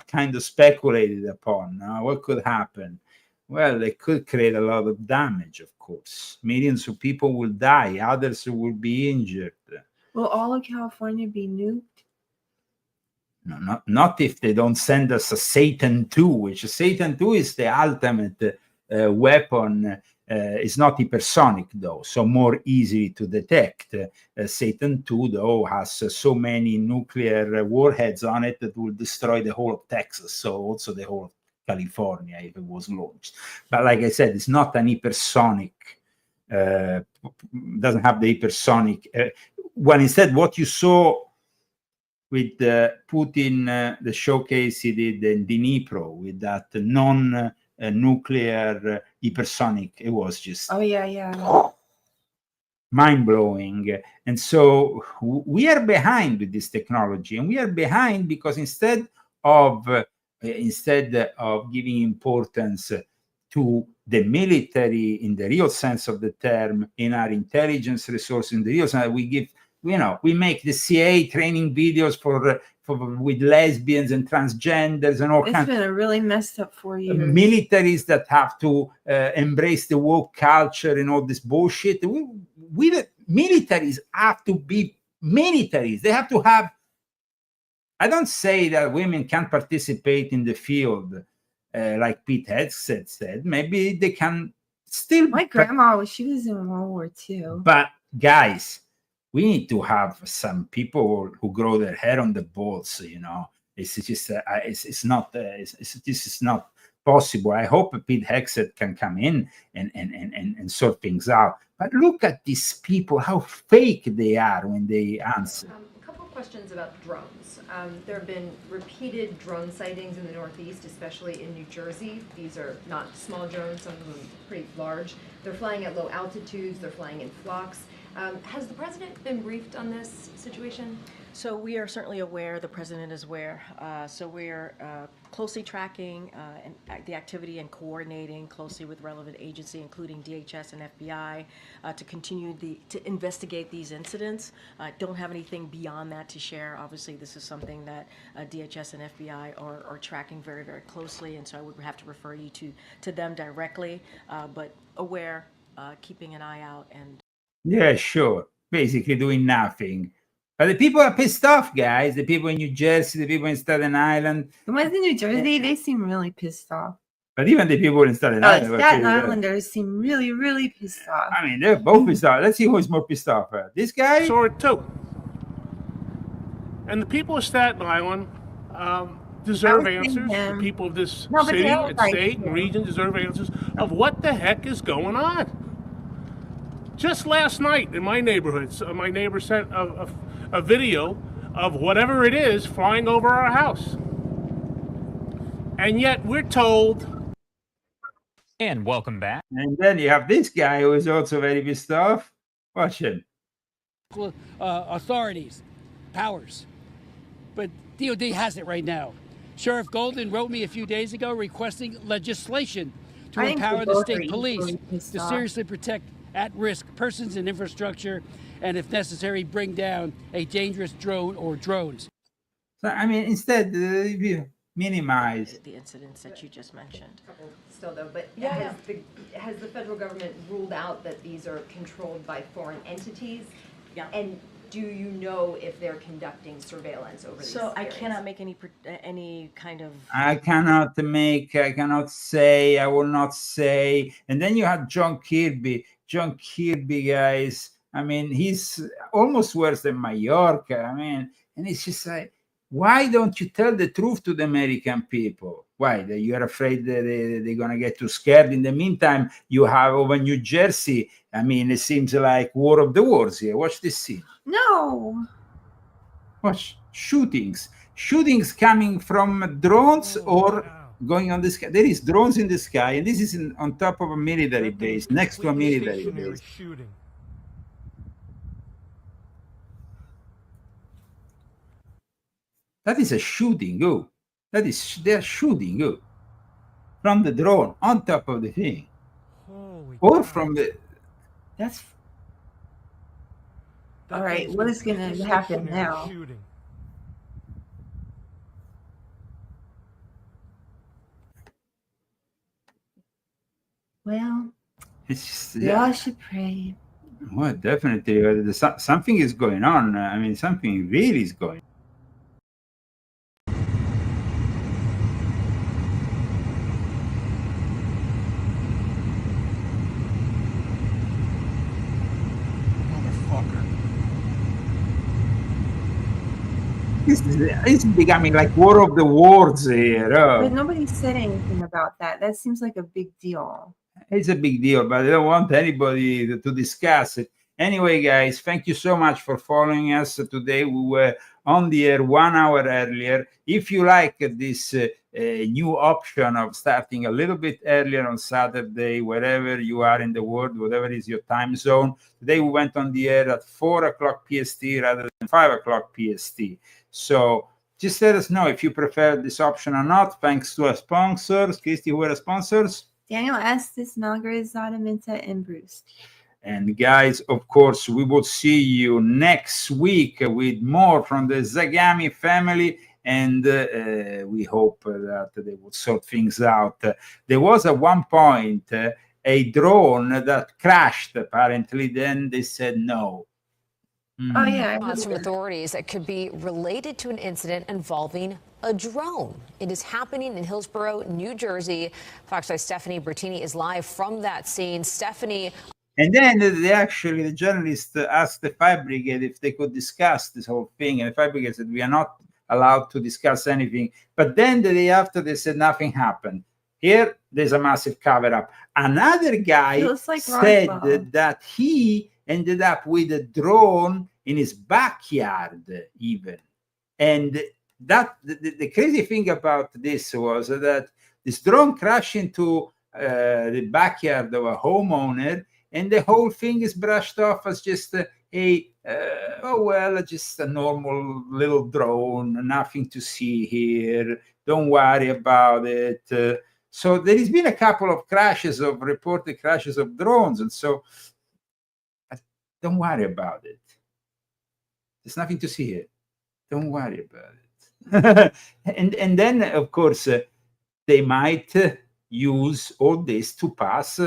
kind of speculated upon. What could happen? Well, it could create a lot of damage, of course. Millions of people will die, others will be injured. Will all of California be nuked? No, not if they don't send us a Satan II, which Satan II is the ultimate weapon. It's not hypersonic, though, so more easy to detect. Satan II, though, has so many nuclear warheads on it that will destroy the whole of Texas, so also the whole of California if it was launched. But like I said, it's not an hypersonic, doesn't have the hypersonic. When instead what you saw with Putin, the showcase he did in Dnipro with that non-nuclear hypersonic, it was just mind-blowing. And so we are behind with this technology, and we are behind because instead of giving importance to the military in the real sense of the term, in our intelligence resources in the real sense, we give, we make the CIA training videos for with lesbians and transgenders and all kinds. It's been a really messed up 4 years. Militaries that have to embrace the woke culture and all this bullshit. Militaries have to be militaries. They have to have. I don't say that women can't participate in the field, like Pete Hegseth said. Maybe they can still. My grandma, she was in World War II. But guys, we need to have some people who grow their hair on the balls. It's just this is not possible. I hope Pete Hegseth can come in and sort things out. But look at these people, how fake they are when they answer. A couple of questions about drones. There have been repeated drone sightings in the Northeast, especially in New Jersey. These are not small drones, some of them pretty large. They're flying at low altitudes, they're flying in flocks. Has the president been briefed on this situation? So we are certainly aware, the president is aware. So we're closely tracking the activity and coordinating closely with relevant agency, including DHS and FBI, to continue to investigate these incidents. Don't have anything beyond that to share. Obviously, this is something that DHS and FBI are tracking very, very closely, and so I would have to refer you to them directly, but aware, keeping an eye out. And yeah, sure. Basically doing nothing. But the people are pissed off, guys. The people in New Jersey, the people in Staten Island. The ones in New Jersey, they seem really pissed off. But even the people in Staten Island. Staten Islanders seem really, really pissed off. I mean, they're both pissed off. Let's see who's more pissed off. This guy? Saw it too. And the people of Staten Island deserve answers. The people of this city and state and region deserve answers of what the heck is going on. Just last night in my neighborhood, my neighbor sent a video of whatever it is flying over our house. And yet we're told. And welcome back. And then you have this guy who is also very pissed off. Watch him. Authorities, powers. But DOD has it right now. Sheriff Golden wrote me a few days ago requesting legislation to I think empower they the both state are police equally pissed to off. seriously protect at-risk persons and infrastructure, and if necessary, bring down a dangerous drone or drones. So, I mean, instead, we minimize. The incidents that you just mentioned. Still though, but Yeah. has the federal government ruled out that these are controlled by foreign entities? Yeah. And do you know if they're conducting surveillance over these So I areas? cannot make any kind of. I cannot say, I will not say. And then you have John Kirby. John Kirby, guys, I mean, he's almost worse than Mallorca. I mean, and it's just like, why don't you tell the truth to the American people? Why? That you are afraid that they're going to get too scared? In the meantime, you have over New Jersey, I mean, it seems like War of the Worlds here. Watch this scene. No. Watch shootings coming from drones or going on the sky. There is drones in the sky, and this is on top of a military base, next to a military base. Shooting. That is a shooting. Oh, they're shooting. Oh, from the drone on top of the thing, or from the. That's. All right, what is going to happen now? Shooting. Well, It's just, we all should pray. Well, definitely, something is going on. I mean, something really is going on. It's becoming like War of the Worlds here. But nobody said anything about that. That seems like a big deal. It's a big deal, but I don't want anybody to discuss it. Anyway, guys, thank you so much for following us today. We were on the air 1 hour earlier. If you like this new option of starting a little bit earlier on Saturday, wherever you are in the world, whatever is your time zone, today we went on the air at 4 o'clock PST rather than 5 o'clock PST. So just let us know if you prefer this option or not. Thanks to our sponsors. Christy, who are our sponsors? Daniel Estes, Malgray Zadaminta, and Bruce. And guys, of course, we will see you next week with more from the Zagami family. And we hope that they will sort things out. There was at one point a drone that crashed, apparently. Then they said no. Oh, yeah. Response from authorities that could be related to an incident involving a drone. It is happening in Hillsborough, New Jersey. Fox 5's Stephanie Bertini is live from that scene. Stephanie. And then the journalist asked the fire brigade if they could discuss this whole thing. And the fire brigade said, we are not allowed to discuss anything. But then the day after, they said nothing happened. Here, there's a massive cover-up. Another guy said that he ended up with a drone in his backyard even. And that the crazy thing about this was that this drone crashed into the backyard of a homeowner, and the whole thing is brushed off as just just a normal little drone, nothing to see here, don't worry about it. So there has been a couple of reported crashes of drones, and so don't worry about it. There's nothing to see here. Don't worry about it. and then, of course, they might use all this to pass.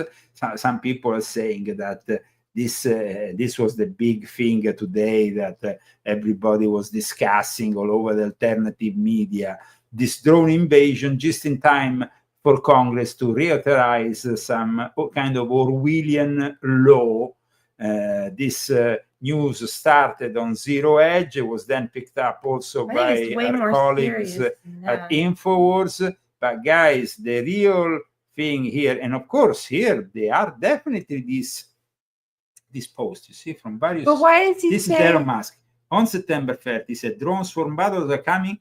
Some people are saying that this was the big thing today that everybody was discussing all over the alternative media. This drone invasion just in time for Congress to reauthorize some kind of Orwellian law. This news started on Zero Edge. It was then picked up also by our colleagues at InfoWars. But guys, the real thing here, and of course here they are definitely this post, you see, from various. But why is he this is Elon Musk on September 30th. He said drones from battles are coming.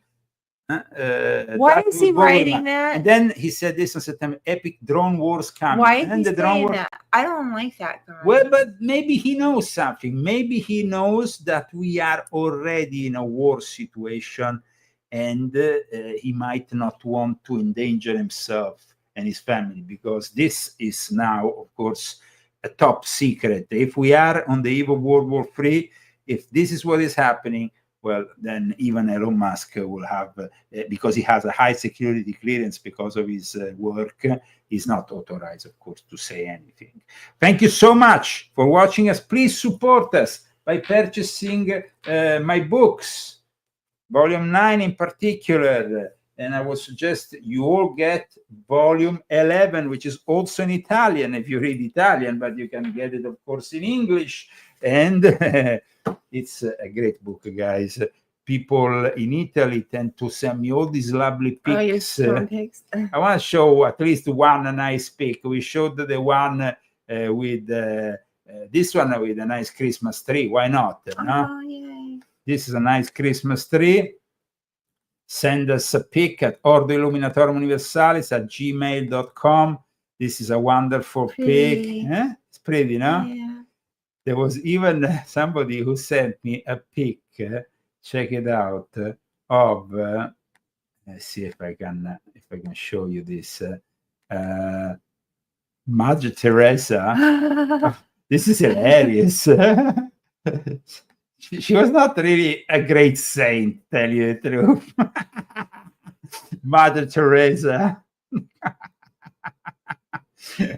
Why is he writing that? And then he said this on September, epic drone wars coming. Why is and he saying that? I don't like that guy. Well, but maybe he knows something. Maybe he knows that we are already in a war situation, and he might not want to endanger himself and his family, because this is now, of course, a top secret. If we are on the eve of World War III, if this is what is happening, well, then even Elon Musk will have, because he has a high security clearance because of his work, he's not authorized, of course, to say anything. Thank you so much for watching us. Please support us by purchasing my books, Volume 9 in particular. And I would suggest you all get Volume 11, which is also in Italian if you read Italian, but you can get it, of course, in English. And it's a great book, guys. People in Italy tend to send me all these lovely pics. I want to show at least one nice pic. We showed the one with this one with a nice Christmas tree. Why not? No? Yay. This is a nice Christmas tree. Send us a pic at ordoilluminatorum universalis@gmail.com. This is a wonderful pic. It's pretty, no? Yeah. There was even somebody who sent me a pic, check it out, of, let's see if I can show you this, Mother Teresa. This is hilarious. She was not really a great saint, tell you the truth. Mother Teresa.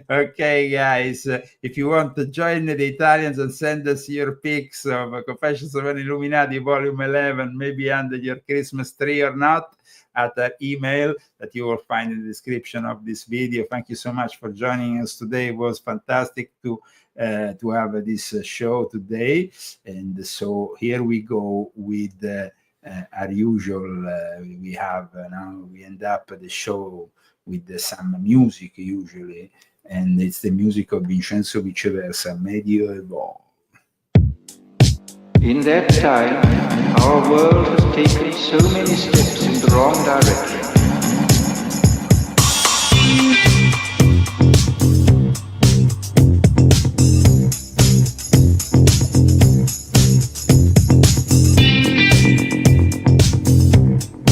Okay, guys, if you want to join the Italians and send us your pics of Confessions of an Illuminati, Volume 11, maybe under your Christmas tree or not, at an email that you will find in the description of this video. Thank you so much for joining us today. It was fantastic to have this show today. And so here we go with our usual. We have now we end up the show with some music usually, and it's the music of Vincenzo Viceversa, Medieval. In that time, our world has taken so many steps in the wrong direction.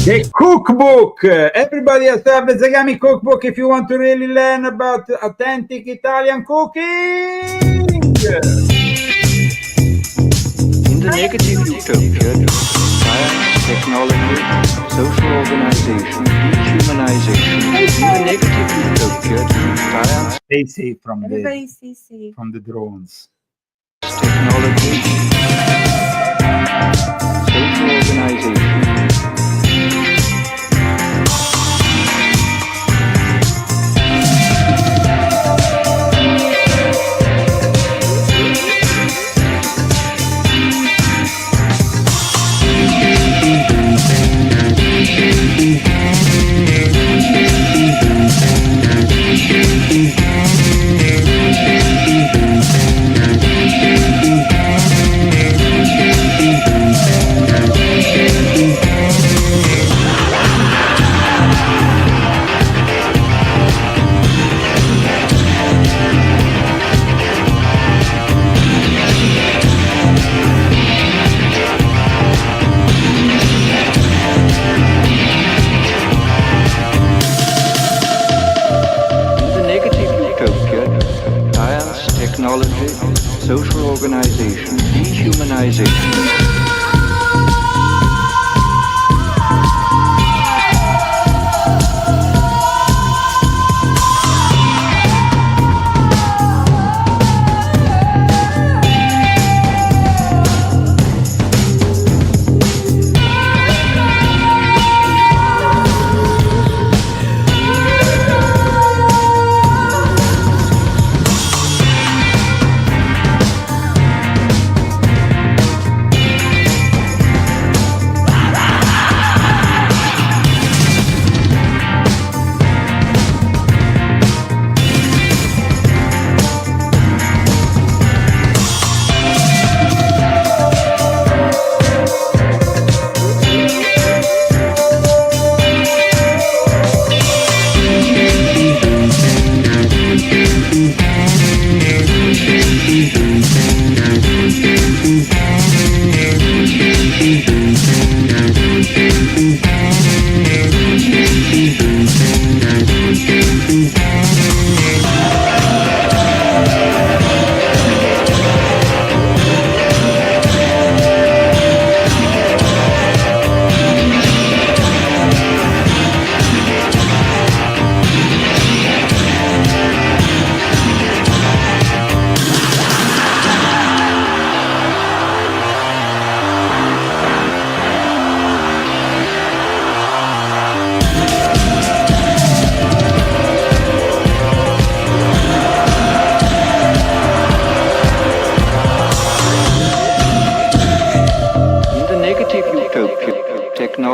The cookbook. Everybody has to have the Zagami cookbook if you want to really learn about authentic Italian cooking. In the negative utopia, science, technology, social organization, dehumanization. In the negative utopia, science. Stay safe from Everybody stay safe. from the drones. Technology, social organization. Technology, social organization, dehumanization.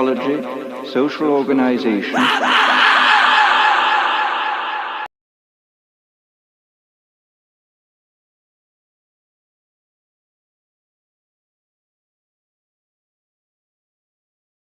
technology, social organization,